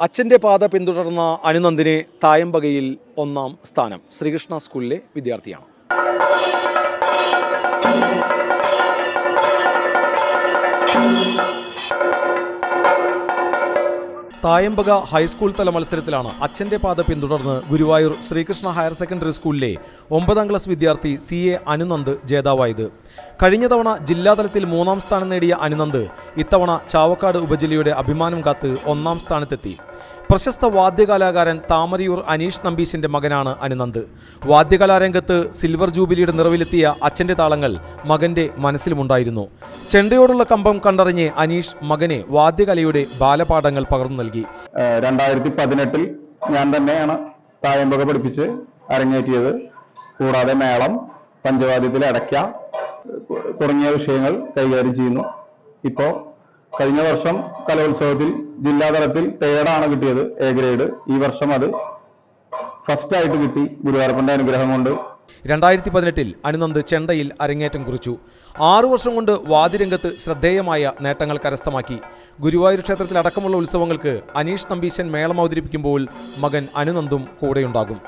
അച്ഛൻ്റെ പാത പിന്തുടർന്ന അനുനന്ദിനെ തായമ്പകയിൽ 1ാം സ്ഥാനം. ശ്രീകൃഷ്ണ സ്കൂളിലെ വിദ്യാർത്ഥിയാണ്. തായമ്പക ഹൈസ്കൂൾ തല മത്സരത്തിലാണ് അച്ഛൻ്റെ പാത പിന്തുടർന്ന് ഗുരുവായൂർ ശ്രീകൃഷ്ണ ഹയർ സെക്കൻഡറി സ്കൂളിലെ 9ാം ക്ലാസ് വിദ്യാർത്ഥി CA അനുനന്ദ് ജേതാവായത്. കഴിഞ്ഞ തവണ ജില്ലാതലത്തിൽ 3ാം സ്ഥാനം നേടിയ അനുനന്ദ് ഇത്തവണ ചാവക്കാട് ഉപജില്ലയുടെ അഭിമാനം കാത്ത് 1ാം സ്ഥാനത്തെത്തി. പ്രശസ്ത വാദ്യകലാകാരൻ താമരയൂർ അനീഷ് നമ്പീശിന്റെ മകനാണ് അനുനന്ദ്. വാദ്യകലാരംഗത്ത് സിൽവർ ജൂബിലിയുടെ നിറവിലെത്തിയ അച്ഛൻ്റെ താളങ്ങൾ മകന്റെ മനസ്സിലുമുണ്ടായിരുന്നു. ചെണ്ടയോടുള്ള കമ്പം കണ്ടറിഞ്ഞ് അനീഷ് മകനെ വാദ്യകലയുടെ ബാലപാഠങ്ങൾ പകർന്നു നൽകി. 2018 ഞാൻ തന്നെയാണ് തായമ്പക പഠിപ്പിച്ച് അരങ്ങേറ്റിയത്. കൂടാതെ മേളം, പഞ്ചവാദ്യത്തിലെ അടയ്ക്ക തുടങ്ങിയ വിഷയങ്ങൾ കൈകാര്യം ചെയ്യുന്നു. ഇപ്പോൾ കഴിഞ്ഞ വർഷം കലോത്സവത്തിൽ ജില്ലാതലത്തിൽ 3rd കിട്ടിയത്, A ഗ്രേഡ്. ഈ വർഷം അത് ഫസ്റ്റ് ആയിട്ട് കിട്ടി, ഗുരുവായൂരപ്പന്റെ അനുഗ്രഹം കൊണ്ട്. 2018 അനുനന്ദ് ചെണ്ടയിൽ അരങ്ങേറ്റം കുറിച്ചു. 6 വർഷം കൊണ്ട് വാദ്യരംഗത്ത് ശ്രദ്ധേയമായ നേട്ടങ്ങൾ കരസ്ഥമാക്കി. ഗുരുവായൂർ ക്ഷേത്രത്തിൽ അടക്കമുള്ള ഉത്സവങ്ങൾക്ക് അനീഷ് നമ്പീശൻ മേളം അവതരിപ്പിക്കുമ്പോൾ മകൻ അനുനന്ദും കൂടെയുണ്ടാകും.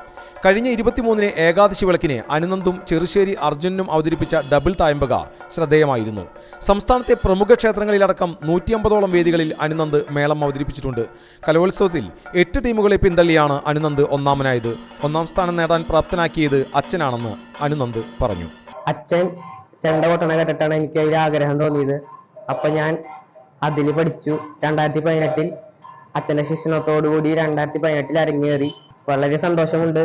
കഴിഞ്ഞ 23-ന് ഏകാദശി വിളക്കിനെ അനുനന്ദും ചെറുശ്ശേരി അർജുനും അവതരിപ്പിച്ച ഡബിൾ തായമ്പക ശ്രദ്ധേയമായിരുന്നു. സംസ്ഥാനത്തെ പ്രമുഖ ക്ഷേത്രങ്ങളിലടക്കം 150ഓളം വേദികളിൽ അനുനന്ദ് മേളം അവതരിപ്പിച്ചിട്ടുണ്ട്. കലോത്സവത്തിൽ 8 ടീമുകളെ പിന്തള്ളിയാണ് അനുനന്ദ് 1ാമനായത്. 1ാം സ്ഥാനം നേടാൻ പ്രാപ്തനാക്കിയത് അച്ഛനാണെന്ന് അനുനന്ദ് പറഞ്ഞു. അച്ഛൻ ചെണ്ട കൊട്ടണ കേട്ടിട്ടാണ് എനിക്ക് അതിൽ ആഗ്രഹം തോന്നിയത്. അപ്പം ഞാൻ അതിൽ പഠിച്ചു. 2018 അച്ഛൻ്റെ ശിക്ഷണത്തോടുകൂടി 2018 അരങ്ങേറി. വളരെ സന്തോഷമുണ്ട്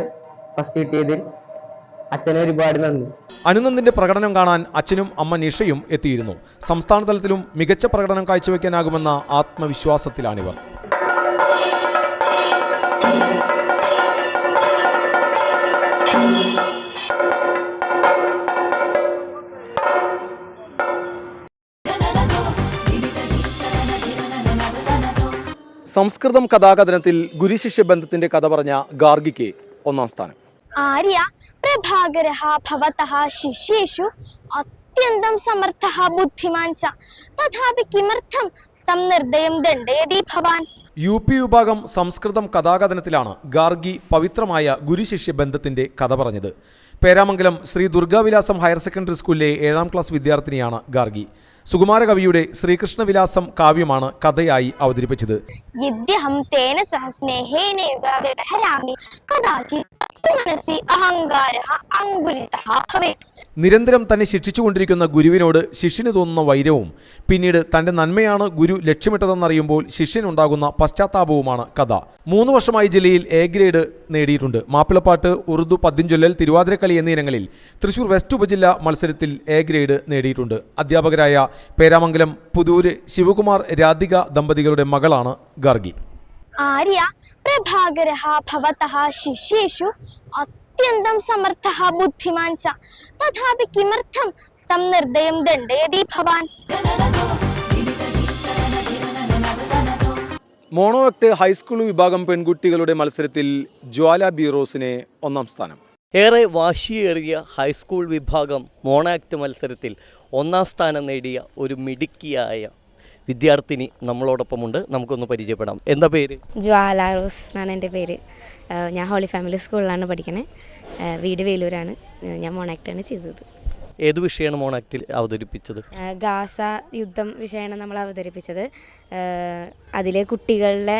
ഫസ്റ്റ് കിട്ടിയതിൽ. അച്ഛനെ ഒരുപാട് നന്ദി. അനുനന്ദിന്റെ പ്രകടനം കാണാൻ അച്ഛനും അമ്മ നിഷയും എത്തിയിരുന്നു. സംസ്ഥാന തലത്തിലും മികച്ച പ്രകടനം കാഴ്ചവെക്കാനാകുമെന്ന ആത്മവിശ്വാസത്തിലാണിവർ. സംസ്കൃതം കഥാകഥനത്തിൽ ഗുരുശിഷ്യ ബന്ധത്തിന്റെ കഥ പറഞ്ഞ ഗാർഗിക്ക് 1ാം സ്ഥാനം. ആര്യ പ്രഭാകരഃ ഭവതഃ ശിഷ്യേഷു അത്യന്തം സമർത്ഥഃ ബുദ്ധിമാൻ ച തഥാപി കിമർത്ഥം തം നിർദ്ദയം ദണ്ഡയതി ഭവാൻ. UP വിഭാഗം സംസ്കൃതം കഥാകഥനത്തിലാണ് ഗാർഗി പവിത്രമായ ഗുരുശിഷ്യ ബന്ധത്തിന്റെ കഥ പറഞ്ഞത്. പേരാമംഗലം ശ്രീ ദുർഗാവിലാസം ഹയർ സെക്കൻഡറി സ്കൂളിലെ 7ാം ക്ലാസ് വിദ്യാർത്ഥിനിയാണ് ഗാർഗി. സുകുമാരകവിയുടെ ശ്രീകൃഷ്ണവിലാസം കാവ്യമാണ് കഥയായി അവതരിപ്പിച്ചത്. യദ്യഹം തേന സഹ സ്നേഹേനൈവ വ്യവഹരാമി കദാചിത് തസ്യ മനസി അഹങ്കാരഃ അങ്കുരിതഃ ഭവേത്. നിരന്തരം തന്നെ ശിക്ഷിച്ചുകൊണ്ടിരിക്കുന്ന ഗുരുവിനോട് ശിഷ്യന് തോന്നുന്ന വൈരവും പിന്നീട് തന്റെ നന്മയാണ് ഗുരു ലക്ഷ്യമിട്ടതെന്നറിയുമ്പോൾ ശിഷ്യനുണ്ടാകുന്ന പശ്ചാത്താപവുമാണ് കഥ. 3 വർഷമായി ജില്ലയിൽ A ഗ്രേഡ് നേടിയിട്ടുണ്ട്. മാപ്പിളപ്പാട്ട്, ഉറുദു, പദ്യം ചൊല്ലൽ, തിരുവാതിരക്കളി എന്നീ ഇനങ്ങളിൽ തൃശൂർ വെസ്റ്റ് ഉപജില്ല മത്സരത്തിൽ A ഗ്രേഡ് നേടിയിട്ടുണ്ട്. അധ്യാപകരായ പേരാമംഗലം പുതൂര് ശിവകുമാർ രാധിക ദമ്പതികളുടെ മകളാണ് ഗാർഗി. ആര്യ പ്രഭാകരഃ ഭവതഃ ശിഷ്യേഷു അത്യന്തം സമർത്ഥഃ ബുദ്ധിമാൻ ച തഥാപി കിമർത്ഥം തം നിർദ്ദയം ദണ്ഡയതി ഭവാൻ. മോണോ ആക്ട് ഹൈസ്കൂൾ വിഭാഗം പെൺകുട്ടികളുടെ മത്സരത്തിൽ ജ്വാല ബി റോസിന് 1ാം സ്ഥാനം. ഏറെ വാശിയേറിയ ഹൈസ്കൂൾ വിഭാഗം മോണാക്ട് മത്സരത്തിൽ 1ാം സ്ഥാനം നേടിയ ഒരു മിടുക്കിയായ വിദ്യാർത്ഥിനി നമ്മളോടൊപ്പമുണ്ട്. നമുക്കൊന്ന് പരിചയപ്പെടാം. എന്താ പേര്? ജ്വാല റോസ് എന്നാണ് എൻ്റെ പേര്. ഞാൻ ഹോളി ഫാമിലി സ്കൂളിലാണ് പഠിക്കുന്നത്. വീട് വേലൂരാണ്. ഞാൻ മോണാക്ടാണ് ചെയ്തത്. ഏത് വിഷയമാണ് മോണാക്റ്റിൽ അവതരിപ്പിച്ചത്? ഗാസ യുദ്ധം വിഷയമാണ് നമ്മൾ അവതരിപ്പിച്ചത്. അതിലെ കുട്ടികളുടെ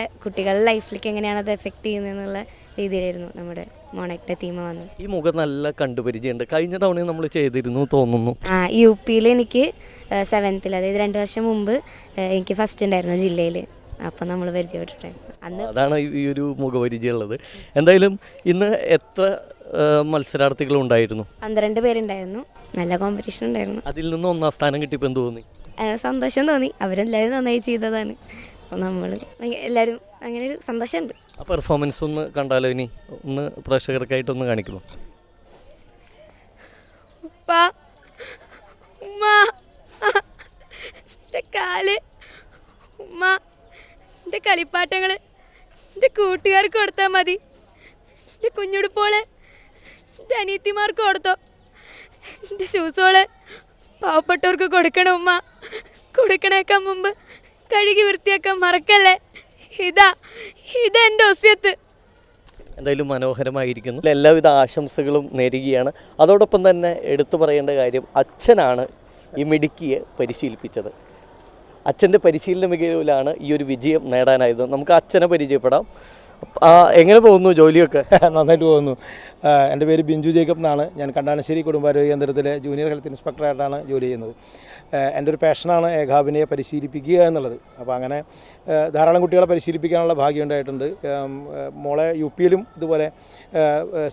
ലൈഫിലേക്ക് എങ്ങനെയാണ് അത് എഫക്റ്റ് ചെയ്യുന്നതെന്നുള്ള രീതിയിലായിരുന്നു നമ്മുടെ മോണാക്ടിൻ്റെ തീം വന്നത്. ഈ മുഖം നല്ല കണ്ടുപരിചയമുണ്ട്. കഴിഞ്ഞ തവണ നമ്മൾ ചെയ്തിരുന്നു തോന്നുന്നു. UP എനിക്ക് 7th, അതായത് 2 വർഷം മുമ്പ് എനിക്ക് ഫസ്റ്റ് ഉണ്ടായിരുന്നു ജില്ലയിൽ. അപ്പം നമ്മൾ പരിചയപ്പെട്ടിട്ടായിരുന്നു അന്ന്. അതാണ് ഈ ഒരു മുഖപരിചയമുള്ളത്. എന്തായാലും ഇന്ന് എത്ര മത്സരാർത്ഥികൾ ഉണ്ടായിരുന്നു? 12 പേരുണ്ടായിരുന്നു. നല്ല കോമ്പറ്റീഷൻ ഉണ്ടായിരുന്നു. അതിൽ നിന്ന് 1ാം സ്ഥാനം കിട്ടിയപ്പോൾ എന്ത് തോന്നി? സന്തോഷം തോന്നി. അവരെല്ലാവരും നന്നായി ചെയ്തതാണ്. അപ്പോൾ നമ്മൾ എല്ലാവരും അങ്ങനെ ഒരു സന്തോഷമുണ്ട്. ആ പെർഫോമൻസ് ഒന്ന് കണ്ടാലോ? ഇനി ഒന്ന് പ്രേക്ഷകർക്കായിട്ടൊന്ന് കാണിക്കുമോ? ഉപ്പ, ഉമ്മ, എൻ്റെ കാല്, ഉമ്മ, എൻ്റെ കളിപ്പാട്ടങ്ങൾ എൻ്റെ കൂട്ടുകാർക്ക് കൊടുത്താൽ മതി. എൻ്റെ കുഞ്ഞുടുപ്പോളെ എൻ്റെ അനിയത്തിമാർക്ക് കൊടുത്തോ. എൻ്റെ ഷൂസോളെ പാവപ്പെട്ടവർക്ക് കൊടുക്കണം ഉമ്മ. കൊടുക്കണേക്കാൻ മുമ്പ് കഴുകി വൃത്തിയാക്കാൻ മറക്കല്ലേ. ഇതെൻ്റെ ഒസ്യത്ത്. എന്തായാലും മനോഹരമായിരിക്കുന്നു. എല്ലാവിധ ആശംസകളും നേരുകയാണ്. അതോടൊപ്പം തന്നെ എടുത്തു പറയേണ്ട കാര്യം, അച്ഛനാണ് ഈ മിടുക്കിയെ പരിശീലിപ്പിച്ചത്. അച്ഛൻ്റെ പരിശീലന മികവിലാണ് ഈ ഒരു വിജയം നേടാനായത്. നമുക്ക് അച്ഛനെ പരിചയപ്പെടാം. എങ്ങനെ പോകുന്നു ജോലിയൊക്കെ? നന്നായിട്ട് പോകുന്നു. എൻ്റെ പേര് ബിഞ്ചു ജേക്കബ് എന്നാണ്. ഞാൻ കണ്ടാണശ്ശേരി കുടുംബാരോഗ്യ കേന്ദ്രത്തിലെ ജൂനിയർ ഹെൽത്ത് ഇൻസ്പെക്ടറായിട്ടാണ് ജോലി ചെയ്യുന്നത്. എൻ്റെ ഒരു പാഷനാണ് ഏകാഭിനയെ പരിശീലിപ്പിക്കുക എന്നുള്ളത്. അപ്പോൾ അങ്ങനെ ധാരാളം കുട്ടികളെ പരിശീലിപ്പിക്കാനുള്ള ഭാഗ്യം ഉണ്ടായിട്ടുണ്ട്. മോളെ UP യിലും ഇതുപോലെ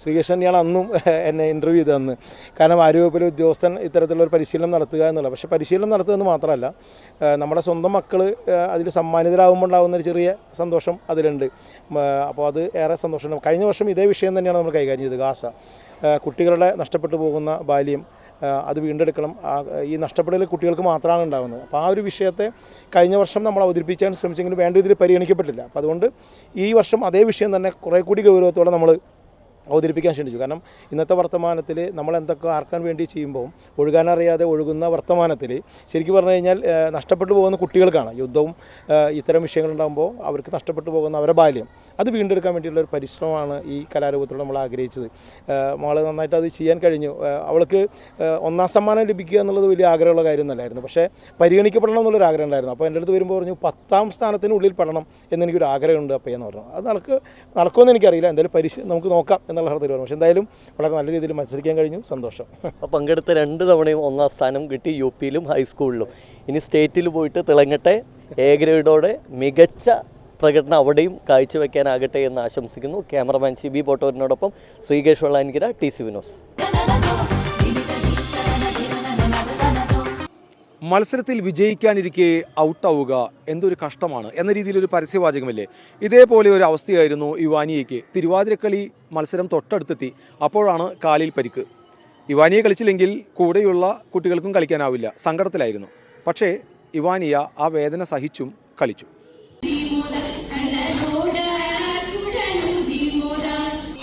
ശ്രീകൃഷ്ണൻ തന്നെയാണ് അന്നും എന്നെ ഇൻ്റർവ്യൂ ചെയ്ത് തന്ന്. കാരണം ആരോഗ്യവകുപ്പിലെ ഉദ്യോഗസ്ഥൻ ഇത്തരത്തിലുള്ളൊരു പരിശീലനം നടത്തുക എന്നുള്ളത്. പക്ഷേ പരിശീലനം നടത്തുകയെന്ന് മാത്രമല്ല, നമ്മുടെ സ്വന്തം മക്കൾ അതിൽ സമ്മാനിതരാകുമ്പോൾ ഉണ്ടാകുന്ന ഒരു ചെറിയ സന്തോഷം അതിലുണ്ട്. അപ്പോൾ അത് ഏറെ സന്തോഷമുണ്ട്. കഴിഞ്ഞ വർഷം ഇതേ വിഷയം തന്നെയാണ് നമ്മൾ കൈകാര്യം ചെയ്തത്. ഗാസ, കുട്ടികളുടെ നഷ്ടപ്പെട്ടു പോകുന്ന ബാല്യം, അത് വീണ്ടെടുക്കണം. ഈ നഷ്ടപ്പെടൽ കുട്ടികൾക്ക് മാത്രമാണ് ഉണ്ടാകുന്നത്. അപ്പോൾ ആ ഒരു വിഷയത്തെ കഴിഞ്ഞ വർഷം നമ്മൾ അവതരിപ്പിക്കാൻ ശ്രമിച്ചെങ്കിലും വേണ്ട രീതിയിൽ പരിഗണിക്കപ്പെട്ടില്ല. അപ്പോൾ അതുകൊണ്ട് ഈ വർഷം അതേ വിഷയം തന്നെ കുറേ കൂടി ഗൗരവത്തോടെ നമ്മൾ അവതരിപ്പിക്കാൻ ശ്രമിച്ചു. കാരണം ഇന്നത്തെ വർത്തമാനത്തിൽ നമ്മൾ എന്തൊക്കെ ആർക്കാൻ വേണ്ടി ചെയ്യുമ്പോൾ ഒഴുകാനറിയാതെ ഒഴുകുന്ന വർത്തമാനത്തിൽ ശരിക്കും പറഞ്ഞു കഴിഞ്ഞാൽ നഷ്ടപ്പെട്ടു പോകുന്ന കുട്ടികൾക്കാണ്. യുദ്ധവും ഇത്തരം വിഷയങ്ങളുണ്ടാകുമ്പോൾ അവർക്ക് നഷ്ടപ്പെട്ടു പോകുന്ന അവരുടെ ബാല്യം അത് വീണ്ടെടുക്കാൻ വേണ്ടിയുള്ള ഒരു പരിശ്രമമാണ് ഈ കലാരൂപത്തിലൂടെ നമ്മൾ ആഗ്രഹിച്ചത്. മകൾ നന്നായിട്ട് അത് ചെയ്യാൻ കഴിഞ്ഞു. അവൾക്ക് 1ാം സമ്മാനം ലഭിക്കുക എന്നുള്ളത് വലിയ ആഗ്രഹമുള്ള കാര്യമൊന്നുമല്ലായിരുന്നു. പക്ഷേ പരിഗണിക്കപ്പെടണം എന്നുള്ളൊരു ആഗ്രഹം ഉണ്ടായിരുന്നു. അപ്പോൾ എൻ്റെ അടുത്ത് വരുമ്പോൾ പറഞ്ഞു 10ാം സ്ഥാനത്തിനുള്ളിൽ പെടണം എന്നെനിക്കൊരു ആഗ്രഹമുണ്ട് അപ്പയെന്ന് പറഞ്ഞു. അത് നടക്കുമെന്ന് എനിക്കറിയില്ല. എന്തായാലും നമുക്ക് നോക്കാം എന്നുള്ള അർത്ഥത്തിൽ പറഞ്ഞു. പക്ഷേ എന്തായാലും വളരെ നല്ല രീതിയിൽ മത്സരിക്കാൻ കഴിഞ്ഞു. സന്തോഷം. അപ്പോൾ പങ്കെടുത്ത 2 തവണയും 1ാം സ്ഥാനം കിട്ടി, UP യിലും ഹൈസ്കൂളിലും. ഇനി സ്റ്റേറ്റിൽ പോയിട്ട് തിളങ്ങട്ടെ. A ഗ്രേഡോടെ മികച്ച പ്രകടനം അവിടെയും കാഴ്ചവെക്കാനാകട്ടെ എന്ന് ആശംസിക്കുന്നു. Cameraman Shibi പോട്ടോറിനോടൊപ്പം Sreekesh Vellanikkara, TC Vinos. മത്സരത്തിൽ വിജയിക്കാനിരിക്കെ ഔട്ടാവുക എന്തൊരു കഷ്ടമാണ് എന്ന രീതിയിലൊരു പരസ്യവാചകമല്ലേ. ഇതേപോലെ ഒരു അവസ്ഥയായിരുന്നു ഇവാനിയയ്ക്ക്. തിരുവാതിരക്കളി മത്സരം തൊട്ടടുത്തെത്തി. അപ്പോഴാണ് കാലിൽ പരിക്ക്. ഇവാനിയ കളിച്ചില്ലെങ്കിൽ കൂടെയുള്ള കുട്ടികൾക്കും കളിക്കാനാവില്ല. സങ്കടത്തിലായിരുന്നു. പക്ഷേ ഇവാനിയ ആ വേദന സഹിച്ചും കളിച്ചു.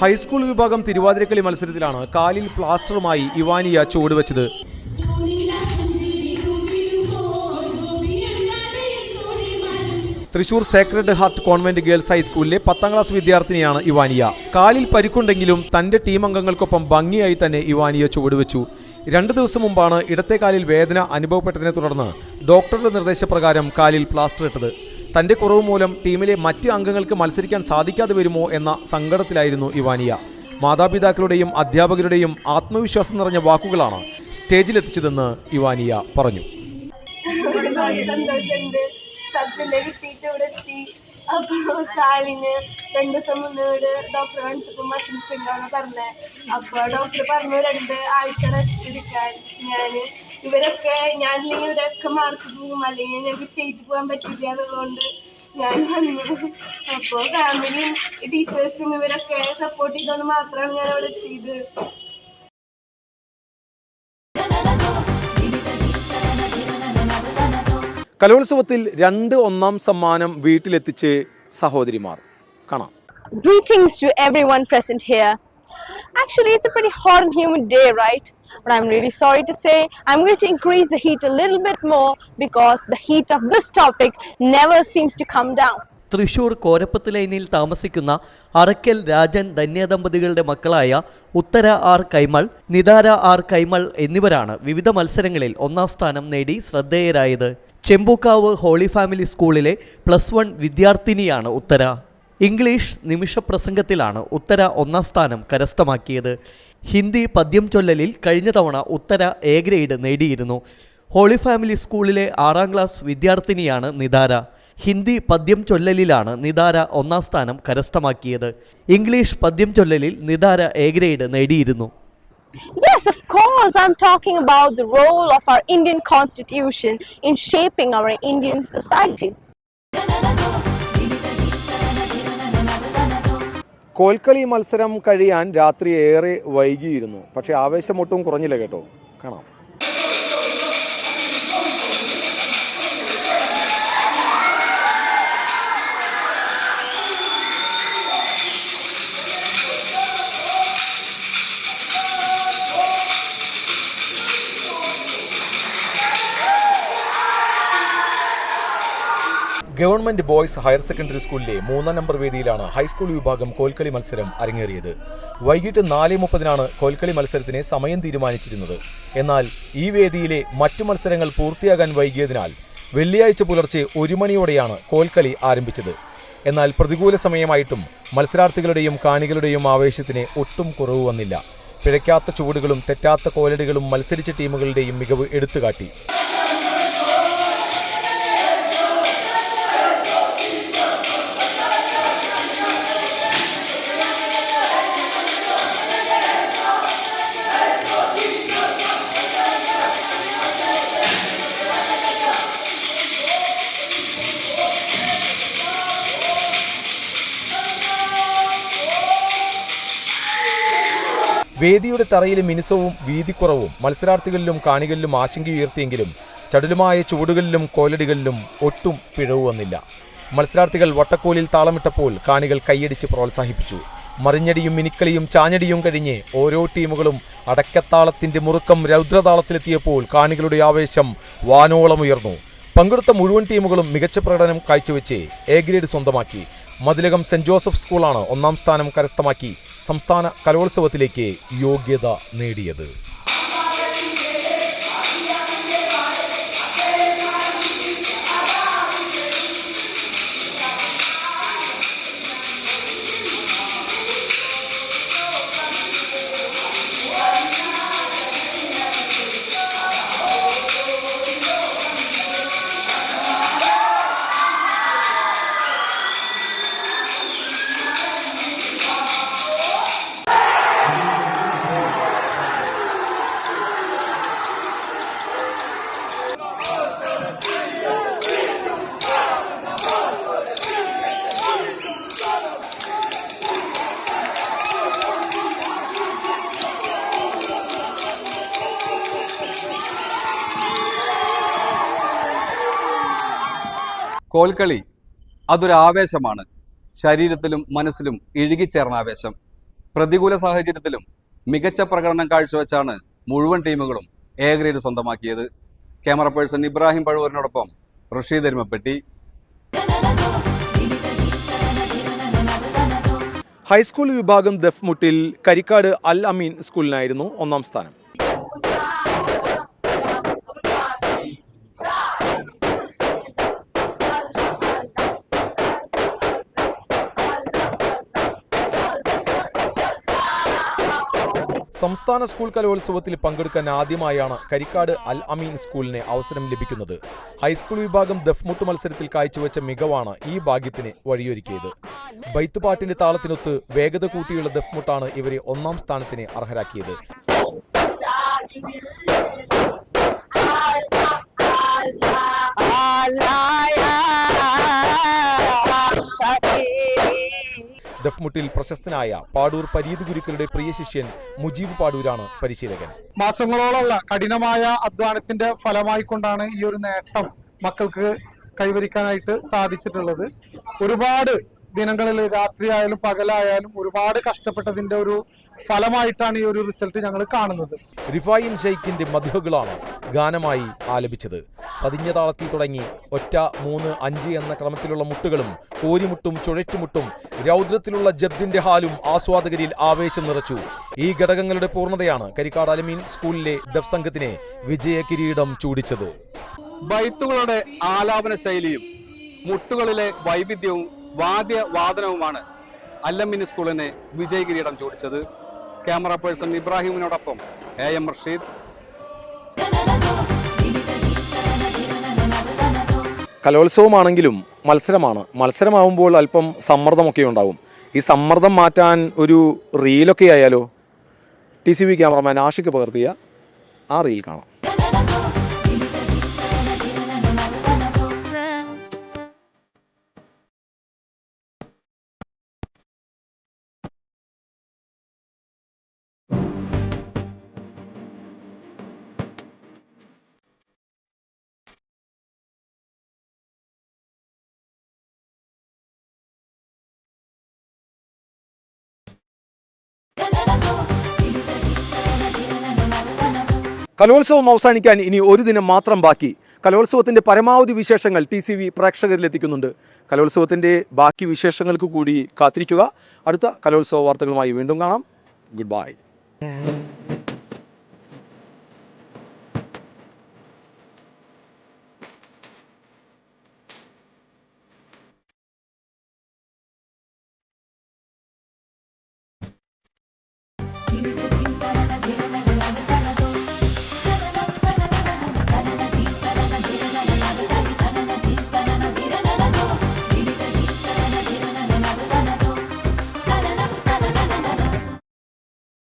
ഹൈസ്കൂൾ വിഭാഗം തിരുവാതിരക്കളി മത്സരത്തിലാണ് കാലിൽ പ്ലാസ്റ്ററുമായി ഇവാനിയ ചുവടുവെച്ചത്. Thrissur sacred heart convent girls ഹൈസ്കൂളിലെ 10ാം ക്ലാസ് വിദ്യാർത്ഥിനിയാണ് ഇവാനിയ. കാലിൽ പരിക്കുണ്ടെങ്കിലും തന്റെ ടീം അംഗങ്ങൾക്കൊപ്പം ഭംഗിയായി തന്നെ ഇവാനിയ ചുവടുവെച്ചു. 2 ദിവസം മുമ്പാണ് ഇടത്തെ കാലിൽ വേദന അനുഭവപ്പെട്ടതിനെ തുടർന്ന് ഡോക്ടറുടെ നിർദ്ദേശപ്രകാരം കാലിൽ പ്ലാസ്റ്റർ ഇട്ടത്. തന്റെ കുറവ് മൂലം ടീമിലെ മറ്റ് അംഗങ്ങൾക്ക് മത്സരിക്കാൻ സാധിക്കാതെ വരുമോ എന്ന സങ്കടത്തിലായിരുന്നു ഇവാനിയ. മാതാപിതാക്കളുടെയും അധ്യാപകരുടെയും ആത്മവിശ്വാസം നിറഞ്ഞ വാക്കുകളാണ് സ്റ്റേജിലെത്തിച്ചതെന്ന് ഇവാനിയ പറഞ്ഞു. സബ്ജെക്റ്റ് കിട്ടിയിട്ട് ഇവിടെ എത്തി. അപ്പോൾ കാലിന് 2 ദിവസം മുന്നേ ഡോക്ടർ കാണിച്ചപ്പോൾ മസിൽ സ്ട്രിങ്ങാണ് പറഞ്ഞത്. അപ്പോൾ ഡോക്ടർ പറഞ്ഞു 2 ആഴ്ച റെസ്റ്റ് എടുക്കാൻ. ഞാനില്ലെങ്കിൽ ഇവരൊക്കെ മാർക്ക് പോകും, അല്ലെങ്കിൽ ഞങ്ങൾക്ക് സ്റ്റേറ്റ് പോകാൻ പറ്റില്ല എന്നുള്ളതുകൊണ്ട് ഞാൻ വന്നു. അപ്പോൾ ഫാമിലിയും ടീച്ചേഴ്സും ഇവരൊക്കെ സപ്പോർട്ട് ചെയ്തുകൊണ്ട് മാത്രമാണ് ഞാൻ അവിടെ എത്തിയത്. കലോത്സവത്തിൽ 2 ഒന്നാം സമ്മാനം വീട്ടിലെത്തിച്ച് സഹോദരിമാർ. കാണാം. Greetings to everyone present here. Actually, it's a pretty hot and humid day, right? But I'm really sorry to say I'm going to increase the heat a little bit more because the heat of this topic never seems to come down. Thrissur Korappath ലൈനിൽ താമസിക്കുന്ന അറക്കൽ രാജൻ ധന്യദമ്പതികളുടെ മക്കളായ ഉത്തര R Kaimal, Nithara R Kaimal എന്നിവരാണ് വിവിധ മത്സരങ്ങളിൽ 1ാം സ്ഥാനം നേടി ശ്രദ്ധേയരായത്. Chembukkavu holy family സ്കൂളിലെ +1 വിദ്യാർത്ഥിനിയാണ് ഉത്തര. ഇംഗ്ലീഷ് നിമിഷപ്രസംഗത്തിലാണ് ഉത്തര 1ാം സ്ഥാനം കരസ്ഥമാക്കിയത്. ഹിന്ദി പദ്യം ചൊല്ലലിൽ കഴിഞ്ഞ തവണ ഉത്തര എ ഗ്രേഡ് നേടിയിരുന്നു. ഹോളി ഫാമിലി സ്കൂളിലെ 6ാം ക്ലാസ് വിദ്യാർത്ഥിനിയാണ് നിതാര. ഹിന്ദി പദ്യം ചൊല്ലലിലാണ് നിതാര 1ാം സ്ഥാനം കരസ്ഥമാക്കിയത്. ഇംഗ്ലീഷ് പദ്യം ചൊല്ലലിൽ നിതാര എ ഗ്രേഡ് നേടിയിരുന്നു. Yes, of course, I'm talking about the role of our Indian Constitution in shaping our Indian society. Kolkali മത്സരം കഴിയാൻ രാത്രി ഏറെ വൈകിയിരുന്നു. പക്ഷേ ആവേശമൊട്ടും കുറഞ്ഞില്ല കേട്ടോ. കാണാം. ഗവൺമെന്റ് ബോയ്സ് ഹയർ സെക്കൻഡറി സ്കൂളിലെ 3ാം നമ്പർ വേദിയിലാണ് ഹൈസ്കൂൾ വിഭാഗം കോൽക്കളി മത്സരം അരങ്ങേറിയത്. വൈകിട്ട് 4:30 കോൽക്കളി മത്സരത്തിന് സമയം തീരുമാനിച്ചിരുന്നത്. എന്നാൽ ഈ വേദിയിലെ മറ്റു മത്സരങ്ങൾ പൂർത്തിയാകാൻ വൈകിയതിനാൽ വെള്ളിയാഴ്ച പുലർച്ചെ 1 മണിയോടെയാണ് കോൽക്കളി ആരംഭിച്ചത്. എന്നാൽ പ്രതികൂല സമയമായിട്ടും മത്സരാർത്ഥികളുടെയും കാണികളുടെയും ആവേശത്തിന് ഒട്ടും കുറവ് വന്നില്ല. പിഴയ്ക്കാത്ത ചുവടുകളും തെറ്റാത്ത കോലടികളും മത്സരിച്ച ടീമുകളുടെയും മികവ് എടുത്തുകാട്ടി. വേദിയുടെ തറയിലെ മിനുസവും വീതിക്കുറവും മത്സരാർത്ഥികളിലും കാണികളിലും ആശങ്കയുയർത്തിയെങ്കിലും ചടുലമായ ചുവടുകളിലും കോലടികളിലും ഒട്ടും പിഴവ് വന്നില്ല. മത്സരാർത്ഥികൾ വട്ടക്കോലിൽ താളമിട്ടപ്പോൾ കാണികൾ കൈയടിച്ച് പ്രോത്സാഹിപ്പിച്ചു. മറിഞ്ഞടിയും മിനിക്കളിയും ചാഞ്ഞടിയും കഴിഞ്ഞ് ഓരോ ടീമുകളും അടക്കത്താളത്തിന്റെ മുറുക്കം രൗദ്രതാളത്തിലെത്തിയപ്പോൾ കാണികളുടെ ആവേശം വാനോളമുയർന്നു. പങ്കെടുത്ത മുഴുവൻ ടീമുകളും മികച്ച പ്രകടനം കാഴ്ചവെച്ച് എ ഗ്രേഡ് സ്വന്തമാക്കി. മതിലകം സെന്റ് ജോസഫ് സ്കൂളാണ് 1ാം സ്ഥാനം കരസ്ഥമാക്കി സംസ്ഥാന കലോത്സവത്തിലേക്ക് യോഗ്യത നേടിയത്. കോൽക്കളി അതൊരു ആവേശമാണ്. ശരീരത്തിലും മനസ്സിലും ഇഴുകിച്ചേർന്ന ആവേശം. പ്രതികൂല സാഹചര്യത്തിലും മികച്ച പ്രകടനം കാഴ്ചവെച്ചാണ് മുഴുവൻ ടീമുകളും എ ഗ്രേഡ് സ്വന്തമാക്കിയത്. ക്യാമറ പേഴ്സൺ ഇബ്രാഹിം പഴുവൂരിനോടൊപ്പം റഷീദ് എരുമപ്പെട്ടി. ഹൈസ്കൂൾ വിഭാഗം ദഫ്മുട്ടിൽ കരിക്കാട് അൽ അമീൻ സ്കൂളിനായിരുന്നു ഒന്നാം സ്ഥാനം. സംസ്ഥാന സ്കൂൾ കലോത്സവത്തിൽ പങ്കെടുക്കാൻ ആദ്യമായാണ് കരിക്കാട് അൽ അമീൻ സ്കൂളിന് അവസരം ലഭിക്കുന്നത്. ഹൈസ്കൂൾ വിഭാഗം ദഫ്മുട്ട് മത്സരത്തിൽ കാഴ്ചവെച്ച മികവാണ് ഈ ഭാഗ്യത്തിന് വഴിയൊരുക്കിയത്. ബൈത്തുപാട്ടിന്റെ താളത്തിനൊത്ത് വേഗത കൂട്ടിയുള്ള ദഫ്മുട്ടാണ് ഇവരെ ഒന്നാം സ്ഥാനത്തിന് അർഹരാക്കിയത്. ദഫ്മുട്ടിൽ പ്രശസ്തനായ പാടൂർ പരീത് ഗുരുക്കളുടെ പ്രിയ ശിഷ്യൻ മുജീബ് പാടൂരാണ് പരിശീലകൻ. മാസങ്ങളോളമുള്ള കഠിനമായ അധ്വാനത്തിന്റെ ഫലമായിക്കൊണ്ടാണ് ഈ ഒരു നേട്ടം മക്കൾക്ക് കൈവരിക്കാനായിട്ട് സാധിച്ചിട്ടുള്ളത്. ഒരുപാട് ദിനങ്ങളിൽ രാത്രിയായാലും പകലായാലും ഒരുപാട് കഷ്ടപ്പെട്ടതിന്റെ ഒരു ഫലമായിട്ടാണ് ഈ ഒരു റിസൾട്ട് ഞങ്ങൾ കാണുന്നത്. റിഫായിൻ ഷെയ്ഖിന്റെ മദ്ഹുകളാണ് ഗാനമായി ആലപിച്ചത്. പതിഞ്ഞ താളത്തിൽ തുടങ്ങി ഒറ്റ 3, 5 എന്ന ക്രമത്തിലുള്ള മുട്ടുകളും കോരിമുട്ടും ചുഴറ്റുമുട്ടും രൗദ്രത്തിലുള്ള ജബ്ദിന്റെ ഹാലും ആസ്വാദകരിൽ ആവേശം നിറച്ചു. ഈ ഘടകങ്ങളുടെ പൂർണ്ണതയാണ് കരിക്കാട് അൽ അമീൻ സ്കൂളിലെ ദഫ് സംഘത്തിനെ വിജയ കിരീടം ചൂടിച്ചത്. ബൈത്തുകളുടെ ആലാപന ശൈലിയും മുട്ടുകളിലെ വൈവിധ്യവും വാദ്യവാദനവുമാണ് അൽ അമീൻ സ്കൂളിനെ വിജയ കിരീടം ചൂടിച്ചത്. ക്യാമറ പേഴ്സൺ ഇബ്രാഹിമിനോടൊപ്പം AM റഷീദ്. കലോത്സവമാണെങ്കിലും മത്സരമാണ്. മത്സരമാവുമ്പോൾ അല്പം സമ്മർദ്ദമൊക്കെ ഉണ്ടാവും. ഈ സമ്മർദ്ദം മാറ്റാൻ ഒരു റീലൊക്കെ ആയാലോ? TCV ക്യാമറമാൻ ആഷിഖ് പകർത്തിയ ആ റീൽ കാണാം. കലോത്സവം അവസാനിക്കാൻ ഇനി ഒരു ദിനം മാത്രം ബാക്കി. കലോത്സവത്തിൻ്റെ പരമാവധി വിശേഷങ്ങൾ TCV പ്രേക്ഷകരിലെത്തിക്കുന്നുണ്ട്. കലോത്സവത്തിൻ്റെ ബാക്കി വിശേഷങ്ങൾക്ക് കൂടി കാത്തിരിക്കുക. അടുത്ത കലോത്സവ വാർത്തകളുമായി വീണ്ടും കാണാം. Good bye. Thank you.